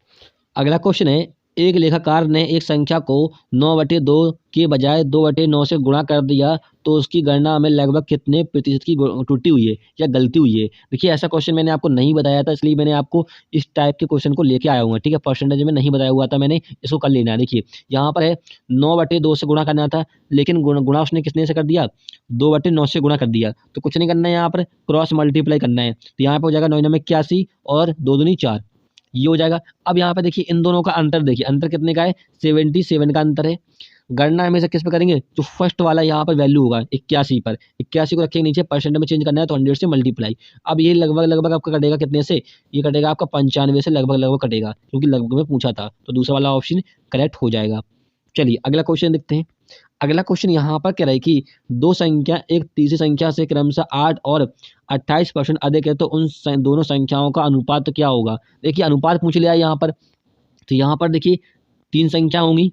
अगला क्वेश्चन है, एक लेखाकार ने एक संख्या को 9/2 के बजाय 2/9 से गुणा कर दिया तो उसकी गणना में लगभग कितने प्रतिशत की त्रुटि हुई है या गलती हुई है। देखिए ऐसा क्वेश्चन मैंने आपको नहीं बताया था, इसलिए मैंने आपको इस टाइप के क्वेश्चन को लेके आया हूँ। ठीक है, परसेंटेज में नहीं बताया हुआ था मैंने, इसको कर लेना है। देखिए यहाँ पर है 9/2 से गुणा करना था, लेकिन गुणा उसने कितने से कर दिया, 2/9 से गुणा कर दिया, तो कुछ नहीं करना है, यहाँ पर क्रॉस मल्टीप्लाई करना है, तो यहाँ पर हो जाएगा 9 9 81 और 2 दूनी 4, ये हो जाएगा। अब यहाँ पे देखिए इन दोनों का अंतर देखिए, अंतर कितने का है, 77 का अंतर है। गणना हमेशा किस पे करेंगे, जो फर्स्ट वाला यहाँ पर वैल्यू होगा 81 पर, 81 को रखेंगे नीचे, परसेंट में चेंज करना है तो 100 से मल्टीप्लाई। अब ये लगभग आपका कटेगा कितने से, ये कटेगा आपका 95 से लगभग कटेगा, क्योंकि लगभग में पूछा था, तो दूसरा वाला ऑप्शन करेक्ट हो जाएगा। चलिए अगला क्वेश्चन देखते हैं। अगला क्वेश्चन यहाँ पर क्या रहा है कि दो संख्या एक तीसरी संख्या से क्रमशः 8 और 28% अधिक है तो उन दोनों संख्याओं का अनुपात क्या होगा। देखिए अनुपात पूछ लिया है यहाँ पर, तो यहाँ पर देखिए 3 संख्या होंगी,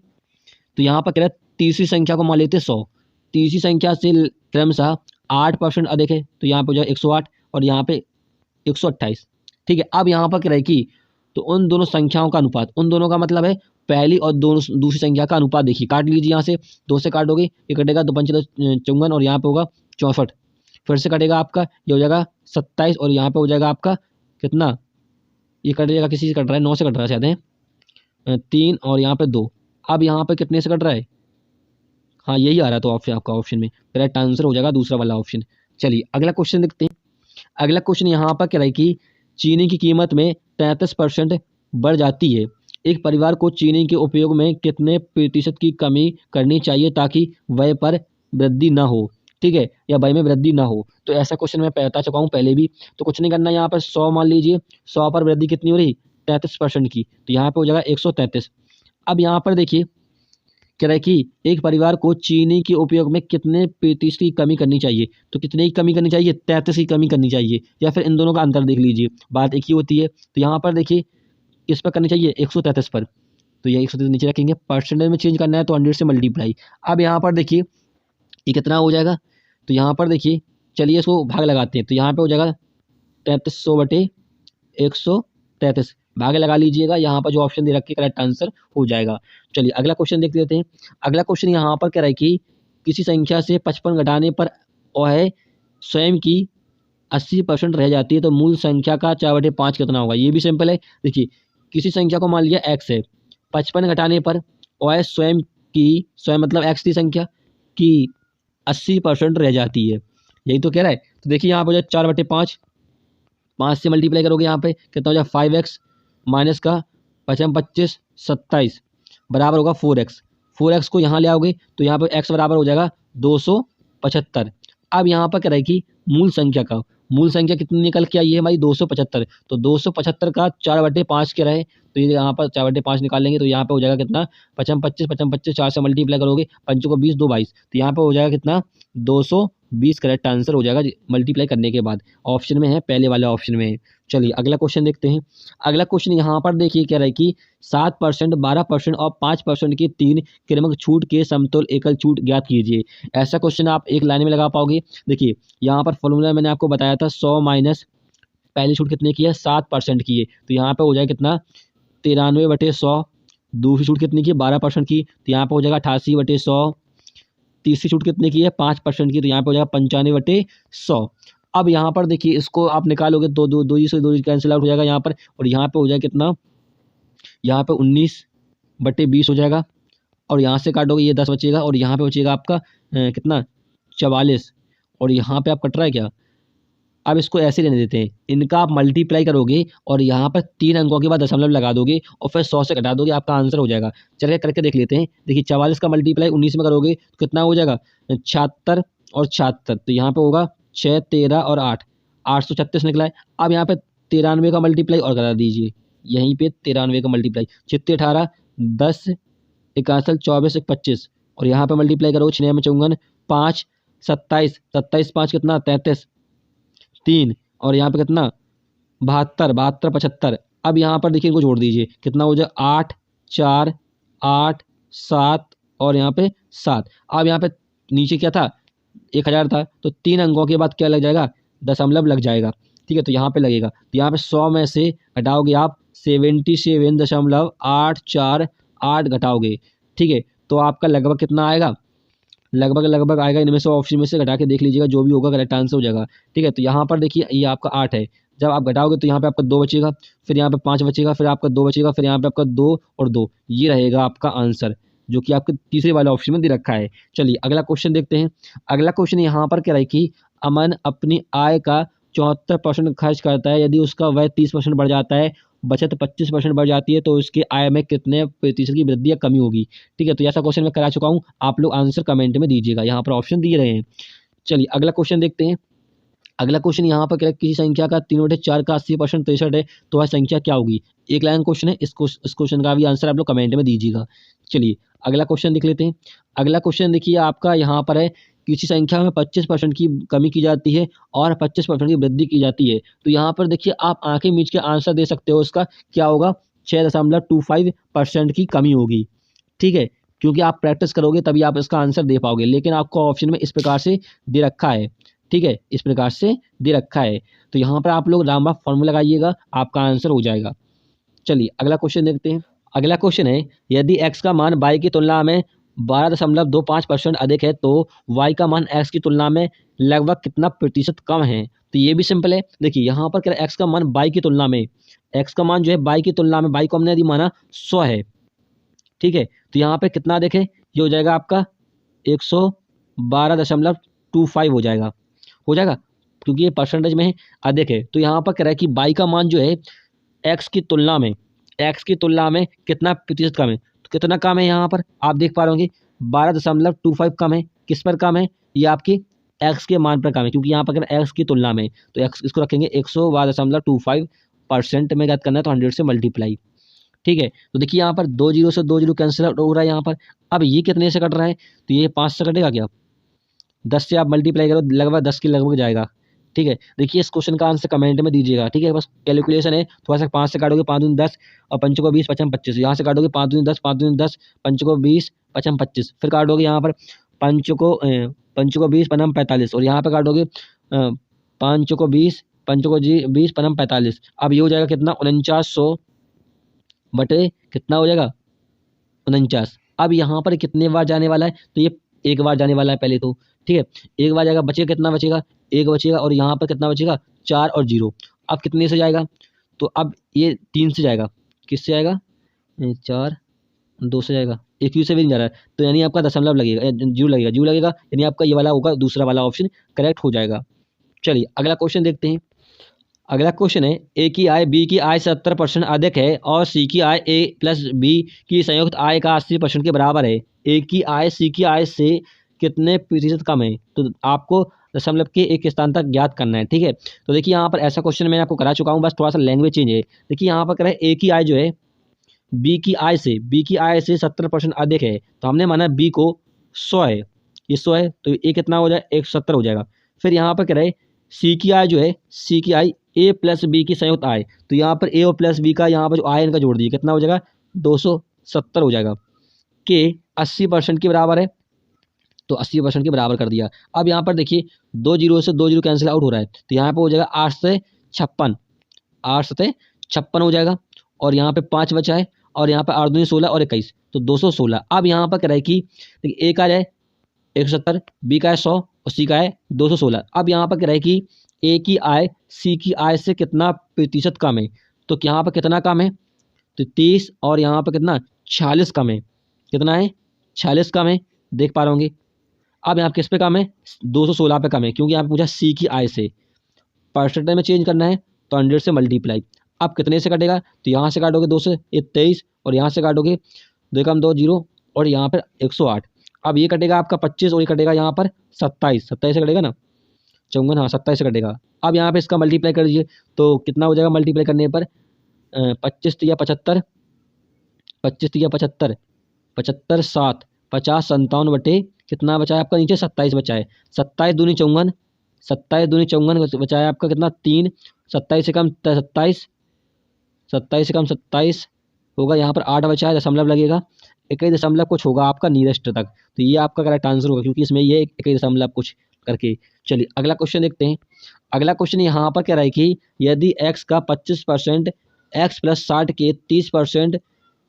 तो यहाँ पर कह रहा है तीसरी संख्या को मान लेते 100, तीसरी संख्या से क्रमशः 8% अधिक है, तो यहाँ पर हो जाए 108 और यहाँ पे 128। ठीक है, अब यहाँ पर क्या रहा है कि तो उन दोनों संख्याओं का अनुपात, उन दोनों का मतलब है पहली और दोनों दूसरी संख्या का अनुपात। देखिए काट लीजिए, यहाँ से 2 से काटोगे ये कटेगा 2 5 54 और यहाँ पे होगा 64, फिर से कटेगा आपका ये हो जाएगा 27 और यहाँ पे हो जाएगा आपका कितना, ये कट जाएगा, किसी से कट रहा है 9 से कट रहा है शायद है 3 और यहाँ पे 2। अब यहाँ पे कितने से कट रहा है, हाँ यही आ रहा है, तो ऑप्शन आपका ऑप्शन में करेक्ट आंसर हो जाएगा दूसरा वाला ऑप्शन। चलिए अगला क्वेश्चन देखते हैं। अगला क्वेश्चन यहाँ पर क्या है कि चीनी की कीमत में 33% बढ़ जाती है, एक परिवार को चीनी के उपयोग में कितने प्रतिशत की कमी करनी चाहिए ताकि व्यय पर वृद्धि ना हो। ठीक है, या व्यय में वृद्धि ना हो, तो ऐसा क्वेश्चन मैं बता चुका हूँ पहले भी, तो कुछ नहीं करना, यहाँ पर 100 मान लीजिए, 100 पर वृद्धि कितनी हो रही 33% की, तो यहाँ पे हो जाएगा 133। अब यहाँ पर देखिए कह रहा है कि एक परिवार को चीनी के उपयोग में कितने प्रतिशत की कमी करनी चाहिए, तो कितने की कमी करनी चाहिए, 33 की कमी करनी चाहिए, या फिर इन दोनों का अंतर देख लीजिए, बात एक ही होती है। तो यहाँ पर देखिए किस पर करनी चाहिए 133 पर, तो ये 133 नीचे रखेंगे, परसेंटेज में चेंज करना है तो 100 से मल्टीप्लाई। अब यहाँ पर देखिए ये कितना हो जाएगा, तो यहाँ पर देखिए चलिए इसको भाग लगाते हैं, तो यहाँ पे हो जाएगा 3300/133, भाग लगा लीजिएगा, यहाँ पर जो ऑप्शन दे रखे करेक्ट आंसर हो जाएगा। चलिए अगला क्वेश्चन देख लेते हैं। अगला क्वेश्चन यहाँ पर क्या रहा है कि किसी संख्या से 55 घटाने पर वह स्वयं की 80% रह जाती है तो मूल संख्या का 4/5 कितना होगा। ये भी सिंपल है, देखिए किसी संख्या को मान लिया x है, 55 घटाने पर वह स्वयं मतलब x की संख्या की 80% रह जाती है, यही तो कह रहा है। तो देखिए यहाँ पर हो जाए 4/5, 5 से मल्टीप्लाई करोगे यहाँ पे कितना हो जाए 5x माइनस का 25 27 बराबर होगा 4x, 4x को यहाँ ले आओगे तो यहाँ पर x बराबर हो जाएगा 275। अब यहाँ पर क्या रहा है कि मूल संख्या का, मूल संख्या कितनी निकल के आई है हमारी 275, तो 275 का 4/5 क्या रहे तो ये यहाँ पर 4/5 निकाल लेंगे तो यहाँ पे हो जाएगा कितना 55 25 55 25 4 से मल्टीप्लाई करोगे, 5 को 20 2 22, तो यहाँ पे हो जाएगा कितना 220 करेक्ट आंसर हो जाएगा मल्टीप्लाई करने के बाद। ऑप्शन में है, पहले वाले ऑप्शन में है। चलिए अगला क्वेश्चन देखते हैं। अगला क्वेश्चन यहाँ पर देखिए कह रहा है कि 7%, 12% और 5% की 3 क्रमिक छूट के समतुल एकल छूट ज्ञात कीजिए। ऐसा क्वेश्चन आप एक लाइन में लगा पाओगे। देखिए यहाँ पर फॉर्मूला मैंने आपको बताया था 100 माइनस पहली छूट कितने की है 7% की है, तो यहाँ पे हो जाएगा कितना 93/100। दूसरी छूट कितनी की है 12% की, तो यहाँ पे हो जाएगा 88/100। तीसरी छूट कितने की है 5% की, तो यहाँ पे हो जाएगा 95/100। अब यहाँ पर देखिए इसको आप निकालोगे तो दो ही से दो कैंसिल आउट हो जाएगा यहाँ पर, और यहाँ पे हो जाएगा कितना, यहाँ पे 19/20 हो जाएगा, और यहाँ से काटोगे ये 10 बचेगा, और यहाँ पे बचेगा आपका कितना 44, और यहाँ पे आप कट रहा है क्या। अब इसको ऐसे रहने देते हैं, इनका आप मल्टीप्लाई करोगे और यहाँ पर 3 अंकों के बाद दशमलव लगा दोगे और फिर 100 से घटा दोगे, आपका आंसर हो जाएगा। चलिए करके देख लेते हैं। देखिए 44 का मल्टीप्लाई 19 में करोगे तो कितना हो जाएगा 76 और 76, तो यहाँ पे होगा 6 13 और 8, 836 निकला है। अब यहाँ पे 93 का मल्टीप्लाई और करा दीजिए, यहीं पे 93 का मल्टीप्लाई 6 18 10 61 24 25, और यहाँ पे मल्टीप्लाई करोगे 6 में 54 5 27 27 5 कितना 33 3, और यहाँ पे कितना 72 72 75। अब यहाँ पर देखिए इनको जोड़ दीजिए कितना हो जाए 8 4 8 7 और यहाँ पे 7। अब यहाँ पे नीचे क्या था 1000 था, तो 3 अंकों के बाद क्या लग जाएगा दशमलव लग जाएगा। ठीक है, तो यहाँ पे लगेगा, तो यहाँ पे 100 में से घटाओगे आप 77.848 घटाओगे। ठीक है, तो आपका लगभग कितना आएगा, लगभग आएगा इनमें से ऑप्शन में से घटा के देख लीजिएगा, जो भी होगा करेक्ट आंसर हो जाएगा। ठीक है, तो यहाँ पर देखिए ये आपका 8 है, जब आप घटाओगे तो यहाँ पे आपका 2 बचेगा, फिर यहाँ पे 5 बचेगा, फिर आपका 2 बचेगा, फिर यहाँ पे आपका 2 और 2, ये रहेगा आपका आंसर जो कि आपके तीसरे वाले ऑप्शन में दे रखा है। चलिए अगला क्वेश्चन देखते हैं। अगला क्वेश्चन यहाँ पर क्या है कि अमन अपनी आय का 74% खर्च करता है, यदि उसका व्यय 30% बढ़ जाता है, बचत 25% बढ़ जाती है, तो उसके आय में कितने प्रतिशत की वृद्धि या कमी होगी। ठीक है, तो ऐसा क्वेश्चन मैं करा चुका हूँ, आप लोग आंसर कमेंट में दीजिएगा, यहाँ पर ऑप्शन दिए रहे हैं। चलिए अगला क्वेश्चन देखते हैं। अगला क्वेश्चन यहाँ पर क्या है, किसी संख्या का 3/4 का 80% 63 है, तो वह संख्या क्या होगी। एक लाइन क्वेश्चन है, इस क्वेश्चन का भी आंसर आप लोग कमेंट में दीजिएगा। चलिए अगला क्वेश्चन देख लेते हैं। अगला क्वेश्चन देखिए आपका यहाँ पर है, किसी संख्या में 25% की कमी की जाती है और 25% की वृद्धि की जाती है, तो यहाँ पर देखिए आप आंखें मीच के आंसर दे सकते हो, इसका क्या होगा 6.25% की कमी होगी। ठीक है, क्योंकि आप प्रैक्टिस करोगे तभी आप इसका आंसर दे पाओगे, लेकिन आपको ऑप्शन में इस प्रकार से दे रखा है। ठीक है, इस प्रकार से दे रखा है, तो यहाँ पर आप लोग रामबाग फॉर्मूला लगाइएगा, आपका आंसर हो जाएगा। चलिए अगला क्वेश्चन देखते हैं। अगला क्वेश्चन है, यदि x का मान y की तुलना में 12.25% अधिक है, तो y का मान x की तुलना में लगभग कितना प्रतिशत कम है। तो ये भी सिंपल है। देखिए यहाँ पर क्या x का मान y की तुलना में, x का मान जो है y की तुलना में, y को हमने यदि माना 100 है। ठीक है, तो यहाँ पे कितना देखें, ये हो जाएगा आपका 112.25 हो जाएगा, क्योंकि ये परसेंटेज में अधिक है। तो यहाँ पर कह रहा है कि y का मान जो है x की तुलना में कितना प्रतिशत कम है, तो कितना कम है यहाँ पर आप देख पा रहे होंगे 12.25 कम है। किस पर कम है, ये आपकी x के मान पर कम है, क्योंकि यहाँ पर x की तुलना में, तो x इसको रखेंगे 112.25% में याद करना है, तो 100 से मल्टीप्लाई। ठीक है, तो देखिए यहाँ पर 2 जीरो से 2 जीरो कैंसिल आउट हो रहा है यहाँ पर। अब ये कितने से कट रहा है, तो ये 5 से कटेगा क्या, 10 से आप मल्टीप्लाई करो, लगभग 10 के लगभग जाएगा। ठीक है, देखिए इस क्वेश्चन का आंसर कमेंट में दीजिएगा। ठीक है, बस कैलकुलेशन है, थोड़ा सा 5 से काटोगे 5 दूनी 10 और 5 को 20 55 25, यहाँ से काटोगे 5 दूनी 10 5 दूनी 10 5 को 20 55 25, फिर काटोगे यहाँ पर 5 को 20 55 45, और यहाँ पर काटोगे 5 को 20 5 को 20 55 45। अब ये हो जाएगा कितना 4900 बटे कितना हो जाएगा 49। अब यहाँ पर कितने बार जाने वाला है, तो ये एक बार जाने वाला है पहले तो। ठीक है, एक बार जाएगा, बचेगा कितना, बचेगा 1 बचेगा, और यहाँ पर कितना बचेगा 4 और 0। अब कितने से जाएगा, तो अब ये 3 से जाएगा, किससे जाएगा 4 2 से जाएगा, 1 से भी नहीं जा रहा है, तो यानी आपका दशमलव लगेगा, जीरो लगेगा, यानी आपका ये वाला होगा, दूसरा वाला ऑप्शन करेक्ट हो जाएगा। चलिए अगला क्वेश्चन देखते हैं। अगला क्वेश्चन है, ए की आय बी की आय 70% अधिक है और सी की आय ए प्लस बी की संयुक्त आय का 80% के बराबर है। ए की आय सी की आय से कितने प्रतिशत कम है, तो आपको दशमलव के एक स्थान तक ज्ञात करना है। ठीक है, तो देखिए यहाँ पर ऐसा क्वेश्चन मैंने आपको करा चुका हूँ, बस थोड़ा सा लैंग्वेज चेंज है। देखिए यहाँ पर कह रहा है ए की आय जो है बी की आय से 70% अधिक है, तो हमने माना बी को 100 है, ये 100 है, तो ये कितना हो जाए 170 हो जाएगा। फिर यहाँ पर कह रहे सी की आय जो है, सी की आय ए प्लस बी की संयुक्त आय, तो यहाँ पर ए और प्लस बी का यहाँ पर जो आय इनका जोड़ दिए कितना हो जाएगा 270 हो जाएगा, के 80% के बराबर है, तो 80% के बराबर कर दिया। अब यहाँ पर देखिए 2 जीरो से 2 जीरो कैंसिल आउट हो रहा है, तो यहाँ पर हो जाएगा 8 से 56, 8 से 56 हो जाएगा, और यहाँ पे 5 बचा है, और यहाँ पे 8 दूनी 16 और 21, तो 216। अब यहाँ पर कह रहा है कि देखिए ए का है 170, बी का है 100 और सी का है 216। अब यहाँ पर कह रहा है कि ए की आय सी की आय से कितना प्रतिशत कम है, तो यहाँ पर कितना कम है, तो 30, और यहाँ पर कितना 46 कम है, कितना है 46 कम है, देख पा रहे होंगे। अब यहाँ किस पे कम है 216 पे कम है, क्योंकि यहाँ पे पूछा सी की आय से, परसेंटेज में चेंज करना है तो 100 से मल्टीप्लाई। अब कितने से कटेगा, तो यहाँ से काटोगे 2 से, ये 23, और यहाँ से काटोगे 2 कम 2 जीरो, और यहाँ पर 108। अब ये कटेगा आपका 25, और ये कटेगा यहाँ पर 27, 27 से कटेगा ना, 54, हाँ 27 से कटेगा। अब यहाँ पे इसका मल्टीप्लाई कर दीजिए, तो कितना हो जाएगा मल्टीप्लाई करने पर 25 या 75, 25 या 75, 75 7, 50 57 बटे कितना बचा है आपका नीचे 27 बचा है, 27 दूनी 54, 27 दूनी 54 बचा है आपका कितना 3, 27 से कम 27, 27 से कम 27 होगा, यहाँ पर 8 बचा है, दशमलव लगेगा, 21 दशमलव कुछ होगा आपका नियरेस्ट तक, तो ये आपका करेक्ट आंसर होगा, क्योंकि इसमें ये 21 दशमलव कुछ करके। चलिए अगला क्वेश्चन देखते हैं। अगला क्वेश्चन यहाँ पर कह रहा है कि यदि x का 25% x प्लस 60 के 30%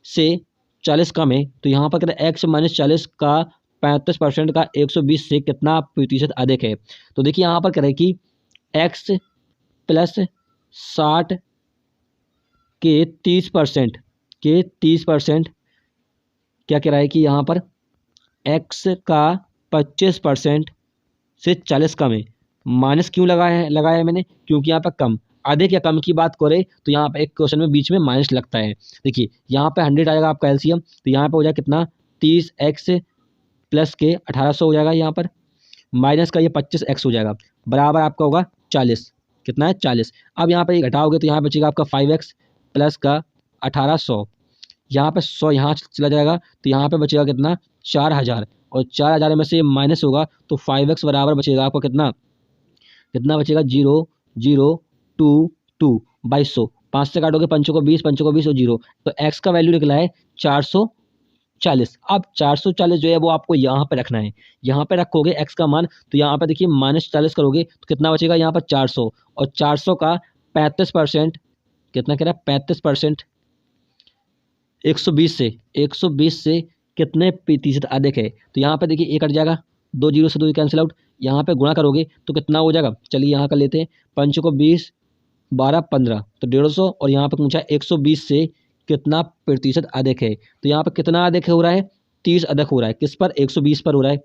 से 40 कम है, तो यहाँ पर कह रहा है x माइनस 40 का 35% का 120 से कितना प्रतिशत अधिक है। तो देखिए यहाँ पर कह रहा है कि x प्लस 60 के 30% क्या कह रहा है कि यहाँ पर x का 25% से 40 कम है, माइनस क्यों लगाया है मैंने, क्योंकि यहाँ पर कम अधिक या कम की बात करें तो यहाँ पे एक क्वेश्चन में बीच में माइनस लगता है। देखिए यहाँ पे 100 आएगा आपका एलसीएम, तो यहाँ पे हो जाएगा कितना 30x प्लस के 1800 हो जाएगा, यहाँ पर माइनस का ये 25x हो जाएगा, बराबर आपका होगा 40, कितना है 40। अब यहाँ पर ये घटाओगे तो यहाँ बचेगा आपका 5x प्लस का 1800, यहाँ पे 100 यहाँ चला जाएगा, तो यहाँ पे बचेगा कितना 4000, और 4000 में से माइनस होगा तो 5x बराबर बचेगा आपको कितना बचेगा 0.022 बाई 100, 5 से काटोगे 5 को 20 और 0, तो x का वैल्यू निकला है 440। अब 440 जो है वो आपको यहाँ पे रखना है, यहाँ पे रखोगे x का मान, तो यहाँ पे देखिए -40 करोगे तो कितना बचेगा यहाँ पर 400, और 400 का 35% कितना कह रहा है 35% 120 से कितने प्रतिशत अधिक है, तो यहाँ पे देखिए 1 कट जाएगा, 2 जीरो से 2 कैंसिल आउट, यहाँ पे गुणा करोगे तो कितना हो जाएगा, चलिए यहाँ कर लेते हैं, 5 को 20 12 15, तो 150, और यहाँ पे पूछा 120 से कितना प्रतिशत अधिक है, तो यहाँ पे कितना अधिक हो रहा है 30 अधिक हो रहा है, किस पर 120 पर हो रहा है,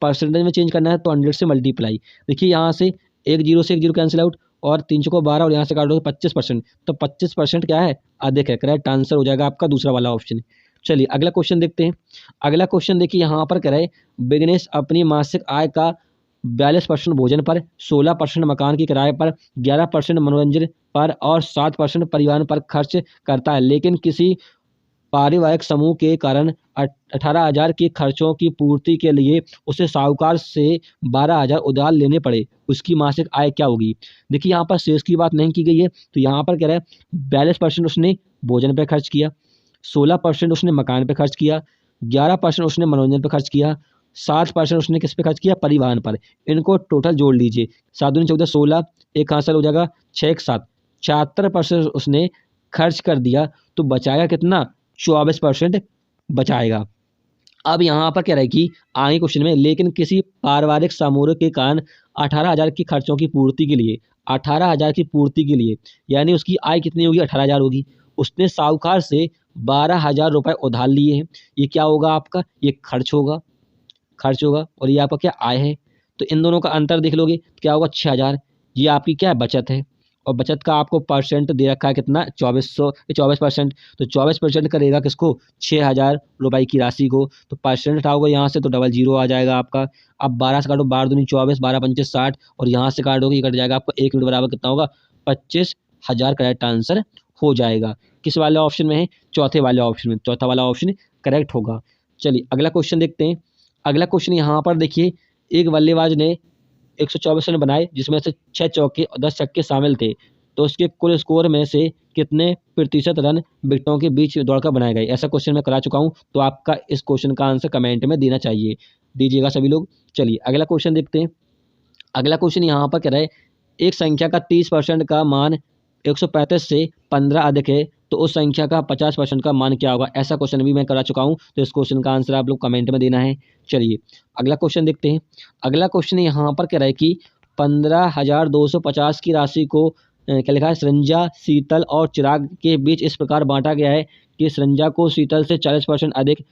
परसेंटेज में चेंज करना है तो 100 से मल्टीप्लाई। देखिए यहाँ से 1 जीरो से 1 जीरो कैंसिल आउट, और 3 को 12, और यहाँ से काटोगे 25%, तो 25% क्या है अधिक है, करेक्ट आंसर हो जाएगा आपका दूसरा वाला ऑप्शन। चलिए अगला क्वेश्चन देखते हैं। अगला क्वेश्चन देखिए यहाँ पर कह रहे बिजनेस अपनी मासिक आय का 42% भोजन पर, 16% मकान के किराए पर, 11% मनोरंजन पर और 7% परिवहन पर खर्च करता है, लेकिन किसी पारिवारिक समूह के कारण 18,000 के खर्चों की पूर्ति के लिए उसे साहूकार से 12,000 उधार लेने पड़े, उसकी मासिक आय क्या होगी। देखिए यहाँ पर शेष की बात नहीं की गई है, तो यहाँ पर कह रहा है 42% उसने भोजन पर खर्च किया, 16% उसने मकान पे खर्च किया, 11% उसने मनोरंजन पे खर्च किया, 7% उसने किस पे खर्च किया परिवहन पर। इनको टोटल जोड़ लीजिए, 7 दूनी 14 16, एक हासिल हो जाएगा 6 एक 7, 76% उसने खर्च कर दिया, तो बचाएगा कितना 24% बचाएगा। अब यहाँ पर कह रहा है कि आगे क्वेश्चन में, लेकिन किसी पारिवारिक समूह के कारण 18,000 की खर्चों की पूर्ति के लिए, 18,000 की पूर्ति के लिए यानी उसकी आय कितनी होगी 18,000 होगी, उसने साहूकार से 12,000 रुपये उधार लिए हैं, ये क्या होगा आपका, ये खर्च होगा, और ये आपका क्या आय है। तो इन दोनों का अंतर देख लोगे तो क्या होगा 6,000, ये आपकी क्या बचत है, और बचत का आपको परसेंट दे रखा है कितना 24%, तो 24% करेगा किसको 6,000 रुपये की राशि को, तो परसेंट हटाओगे यहाँ से तो 00 आ जाएगा आपका। अब 12 से काटो, 12 दूनी 24, 12 पंचे 60, और यहाँ से काटोगे कट जाएगा आपको 1 यूनिट बराबर कितना होगा 25,000, करेक्ट आंसर हो जाएगा। किस वाले ऑप्शन में है, चौथे वाले ऑप्शन में, चौथा वाला ऑप्शन करेक्ट होगा। चलिए अगला क्वेश्चन देखते हैं। अगला क्वेश्चन यहाँ पर देखिए, एक बल्लेबाज ने 124 रन बनाए जिसमें से 6 चौके और 10 छक्के शामिल थे, तो उसके कुल स्कोर में से कितने प्रतिशत रन विकेटों के बीच दौड़कर बनाए गए। ऐसा क्वेश्चन मैं करा चुका हूँ, तो आपका इस क्वेश्चन का आंसर कमेंट में देना चाहिए, दीजिएगा सभी लोग। चलिए अगला क्वेश्चन देखते हैं। अगला क्वेश्चन यहाँ पर कह रहा है, एक संख्या का 30% का मान 135 से 15 अधिक है, तो उस संख्या का 50% का मान क्या होगा। ऐसा क्वेश्चन भी मैं करा चुका हूँ, तो इस क्वेश्चन का आंसर आप लोग कमेंट में देना है। चलिए अगला क्वेश्चन देखते हैं। अगला क्वेश्चन यहाँ पर कह रहा है कि 15,250 की राशि को क्या लिखा है, सृंजा, शीतल और चिराग के बीच इस प्रकार बांटा गया है कि सृंजा को शीतल से 40% अधिक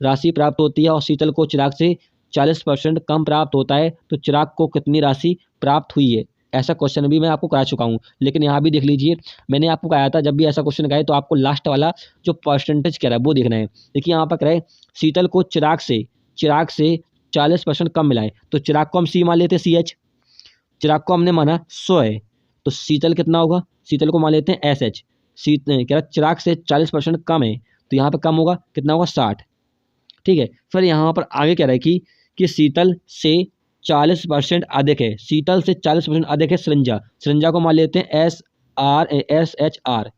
राशि प्राप्त होती है और शीतल को चिराग से 40% कम प्राप्त होता है, तो चिराग को कितनी राशि प्राप्त हुई है। ऐसा क्वेश्चन भी मैं आपको करा चुका हूँ, लेकिन यहाँ भी देख लीजिए, मैंने आपको कहा था जब भी ऐसा क्वेश्चन कहे तो आपको लास्ट वाला जो परसेंटेज कह रहा है वो देखना है। देखिए यहाँ पर कह रहा है शीतल को चिराग से 40% कम मिला है, तो चिराग को हम सी मान लेते हैं, CH, चिराग को हमने माना 100 है, तो शीतल कितना होगा, शीतल को मान लेते हैं SH। कह रहा चिराग से 40% कम है, तो यहाँ पर कम होगा, कितना होगा, 60। ठीक है, फिर यहाँ पर आगे कह रहा है कि शीतल से 40% अधिक है, शीतल से 40% अधिक है सृंजा को मान लेते हैं SHR।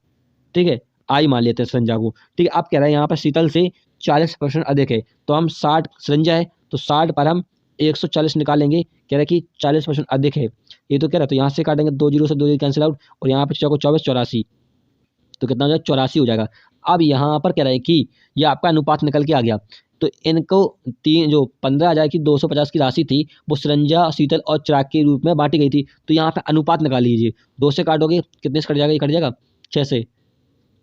ठीक है, आई मान लेते हैं सृंजा को। ठीक है, अब कह रहा है यहाँ पर शीतल से 40% अधिक है, तो हम 60, सृंजा है तो 60 पर हम 140 निकालेंगे। कह रहा है कि 40% अधिक है, ये तो कह रहा है, तो यहाँ से काटेंगे 2 जीरो से 2 जीरो कैंसिल आउट, और यहाँ पर चौको 24, 84, तो कितना हो जाएगा, 84 हो जाएगा। अब यहाँ पर कह रहा है कि यह आपका अनुपात निकल के आ गया, तो इनको जो 15,000 की 250 की राशि थी वो सृंजा, शीतल और चिराग के रूप में बांटी गई थी, तो यहाँ पे अनुपात निकाल लीजिए। 2 से काटोगे कितने से कट जाएगा, ये कट जाएगा 6 से,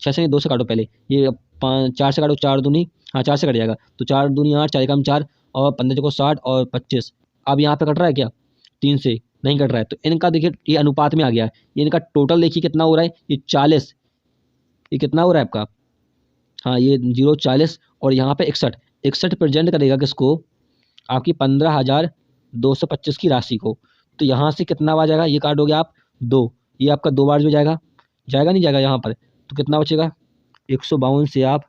6 से नहीं 2 से काटो पहले, ये 4 से काटो, 4 दूनी, हाँ 4 से कट जाएगा, तो 4 दूनी 8, 4 एकम 4 और 15 को 60 और 25। अब यहाँ पे कट रहा है क्या, 3 से नहीं कट रहा है, तो इनका देखिए ये अनुपात में आ गया। ये इनका टोटल देखिए कितना हो रहा है, ये 40, ये कितना हो रहा है आपका, हाँ ये 0 40 और यहाँ पे 61 प्रेजेंट करेगा किसको, आपकी 15,225 की राशि को। तो यहाँ से कितना आ जाएगा, ये काटोगे आप 2, ये आपका 2 बार जो जाएगा नहीं जाएगा यहाँ पर, तो कितना बचेगा, 152 से आप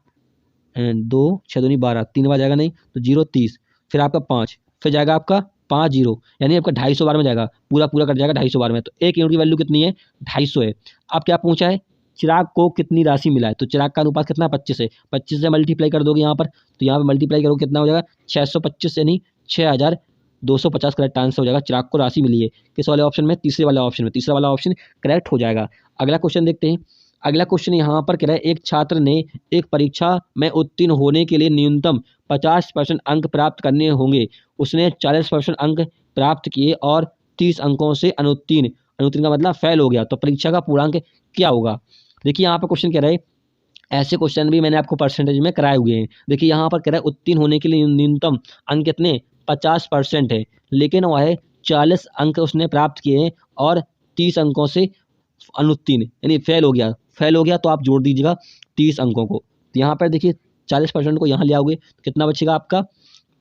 2 6 दूनी 12, 3 बार जाएगा नहीं, तो 0 30, फिर आपका 5, फिर जाएगा आपका 5 0, यानी आपका 250 बार में जाएगा, पूरा कट जाएगा 250 बार में। तो 1 यूनिट की वैल्यू कितनी है, 250 है। अब क्या पूछा है, चिराग को कितनी राशि मिला है, तो चिराग का अनुपात कितना है, 25 है, 25 से मल्टीप्लाई कर दोगे यहाँ पर, तो यहाँ पर मल्टीप्लाई करोगे कितना हो जाएगा, 625 यानी 6,250 करेक्ट आंसर हो जाएगा। चिराग को राशि मिली है किस वाले ऑप्शन में, तीसरे वाला ऑप्शन में, तीसरा वाला ऑप्शन करेक्ट हो जाएगा। अगला क्वेश्चन देखते हैं। अगला क्वेश्चन यहाँ पर कह रहा है, एक छात्र ने एक परीक्षा में उत्तीर्ण होने के लिए न्यूनतम 50% अंक प्राप्त करने होंगे, उसने 40% अंक प्राप्त किए और 30 अंकों से अनुत्तीर्ण का मतलब फेल हो गया, तो परीक्षा का पूर्णांक क्या होगा। देखिए यहाँ पर क्वेश्चन कह रहा है, ऐसे क्वेश्चन भी मैंने आपको परसेंटेज में कराए हुए हैं। देखिए यहाँ पर कह रहा है उत्तीर्ण होने के लिए न्यूनतम अंक कितने, 50% है, लेकिन वह 40 अंक उसने प्राप्त किए हैं और 30 अंकों से अनुत्तीर्ण यानी फेल हो गया, तो आप जोड़ दीजिएगा 30 अंकों को। तो यहाँ पर देखिए 40% को यहाँ ले आओगे तो कितना बचेगा आपका,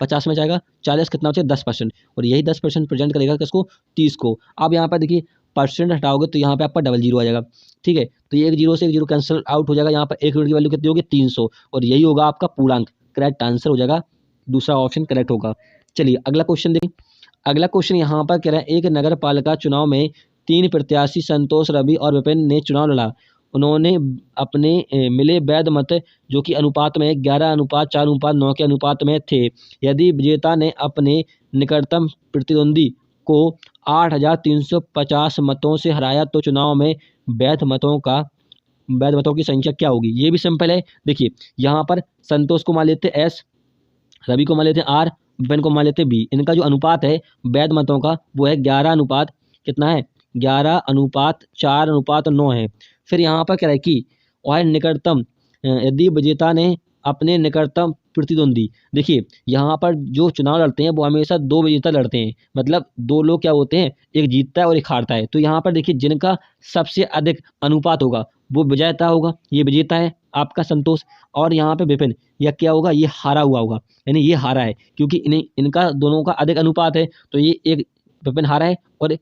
50 में जाएगा 40, कितना बचेगा 10%, और यही 10% प्रेजेंट करेगा किसको, 30 को। अब यहाँ पर देखिए परसेंट हटाओगे तो यहाँ पे आपका डबल जीरो आ जाएगा। ठीक है, तो ये 1 जीरो से 1 जीरो कैंसिल आउट हो जाएगा, यहाँ पर 1 यूनिट की वैल्यू कितनी होगी, 300, और यही होगा आपका पूर्णांक, करेक्ट आंसर हो जाएगा, दूसरा ऑप्शन करेक्ट होगा। चलिए अगला क्वेश्चन देखिए। अगला क्वेश्चन यहाँ पर कह रहा है, एक नगर पालिका चुनाव में 3 प्रत्याशी संतोष, रवि और विपिन ने चुनाव लड़ा। उन्होंने अपने मिले वैध मत जो कि अनुपात में 11:4:9 के अनुपात में थे। यदि विजेता ने अपने निकटतम प्रतिद्वंदी को 8,350 मतों से हराया तो चुनाव में वैध मतों की संख्या क्या होगी। ये भी सिंपल है। देखिए यहाँ पर संतोष को मान लेते हैं S, रवि को मान लेते हैं R, विपिन को मान लेते हैं B। इनका जो अनुपात है वैध मतों का वो है 11 अनुपात कितना है, 11:4:9 है। फिर यहाँ पर क्या है कि वह निकटतम, यदि विजेता ने अपने निकटतम प्रतिद्वंदी, देखिए यहाँ पर जो चुनाव लड़ते हैं वो हमेशा 2 विजेता लड़ते हैं, मतलब 2 लोग क्या होते हैं, एक जीतता है और एक हारता है। तो यहाँ पर देखिए जिनका सबसे अधिक अनुपात होगा वो विजेता होगा, ये विजेता है आपका संतोष, और यहाँ पे विपिन या क्या होगा, ये हारा हुआ होगा, यानी ये हारा है क्योंकि इनका दोनों का अधिक अनुपात है, तो ये एक विपिन हारा है और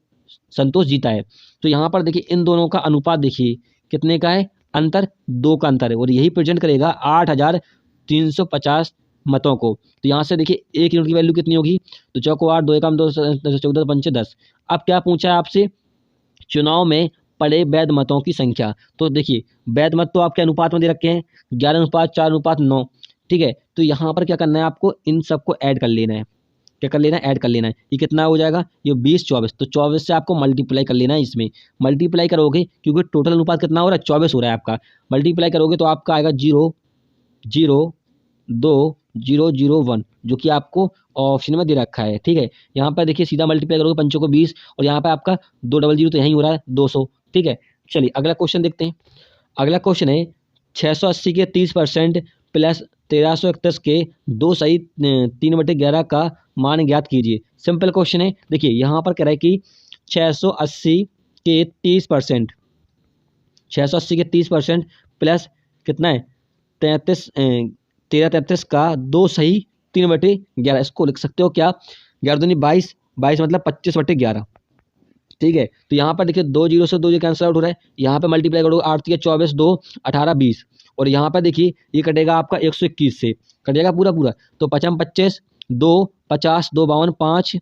संतोष जीता है। तो यहाँ पर देखिए इन दोनों का अनुपात देखिए कितने का है, अंतर 2 का अंतर है और यही प्रेजेंट करेगा 8,350 मतों को। तो यहाँ से देखिए 1 यूनिट की वैल्यू कितनी होगी, तो चौको 8, 2 एकम 2, 14 पंचे 10। अब क्या पूछा है आपसे, चुनाव में पड़े वैध मतों की संख्या। तो देखिए वैध मत तो आपके अनुपात में दे रखे हैं 11:4:9, ठीक है। तो यहाँ पर क्या करना है आपको, इन सबको ऐड कर लेना है। क्या कर लेना है, ऐड कर लेना है। ये कितना हो जाएगा, ये 20, 24, तो 24 से आपको मल्टीप्लाई कर लेना है। इसमें मल्टीप्लाई करोगे क्योंकि टोटल अनुपात कितना हो रहा है, 24 हो रहा है आपका। मल्टीप्लाई करोगे तो आपका आएगा 0.02001, जो कि आपको ऑप्शन में दे रखा है, ठीक है। यहाँ पर देखिए सीधा मल्टीप्लाई करोगे, पंचों को 20 और यहाँ पे आपका 200 तो यहीं हो रहा है 200, ठीक है। चलिए अगला क्वेश्चन देखते हैं। अगला क्वेश्चन है 680 के 30% प्लस 1331 के 2 सही 3/11 का मान ज्ञात कीजिए। सिंपल क्वेश्चन है। देखिए यहाँ पर कह रहा है कि 680 के 30%, 680 के 30% प्लस कितना है 1333 का 2 सही 3/11, इसको लिख सकते हो क्या, 11 दूनी 22, 22 मतलब 25/11, ठीक है। तो यहाँ पर देखिए 2 जीरो से 2 ये कैंसिल आउट हो रहा है। यहाँ पे मल्टीप्लाई करोगे 8 3 24, 2 18 20 और यहाँ पर देखिए ये कटेगा आपका 121 से, कटेगा पूरा पूरा। तो 55 25, 2 50, 2 52, 5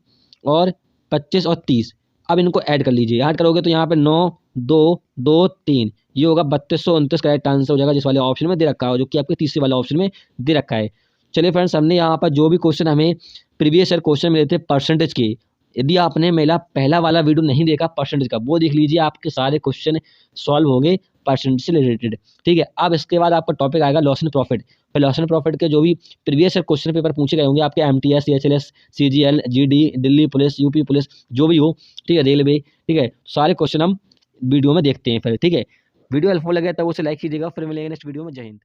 और 25 और 30। अब इनको ऐड कर लीजिए, ऐड करोगे तो यहाँ पे 9 2 2 3, ये होगा 3229 करेक्ट आंसर हो जाएगा, जिस वाले ऑप्शन में दे रखा हो, जो कि आपके तीसरे वाले ऑप्शन में दे रखा है। चलिए फ्रेंड्स, हमने यहाँ पर जो भी क्वेश्चन हमें प्रीवियस ईयर क्वेश्चन मिले थे परसेंटेज के, यदि आपने मेरा पहला वाला वीडियो नहीं देखा परसेंटेज का, वो देख लीजिए, आपके सारे क्वेश्चन सॉल्व होंगे परसेंटेज से रिलेटेड, ठीक है। अब इसके बाद आपका टॉपिक आएगा लॉस एंड प्रॉफिट। फिर लॉस एंड प्रॉफिट के जो भी प्रीवियस ईयर क्वेश्चन पेपर पूछे गए होंगे आपके MTS, CHLS, CGL, GD, Delhi police, UP police, जो भी हो, ठीक है, रेलवे, ठीक है, सारे क्वेश्चन हम वीडियो में देखते हैं फिर, ठीक है। वीडियो हेल्पफुल लगे तो उसे लाइक कीजिएगा। फिर मिलेंगे नेक्स्ट वीडियो में। जय हिंद।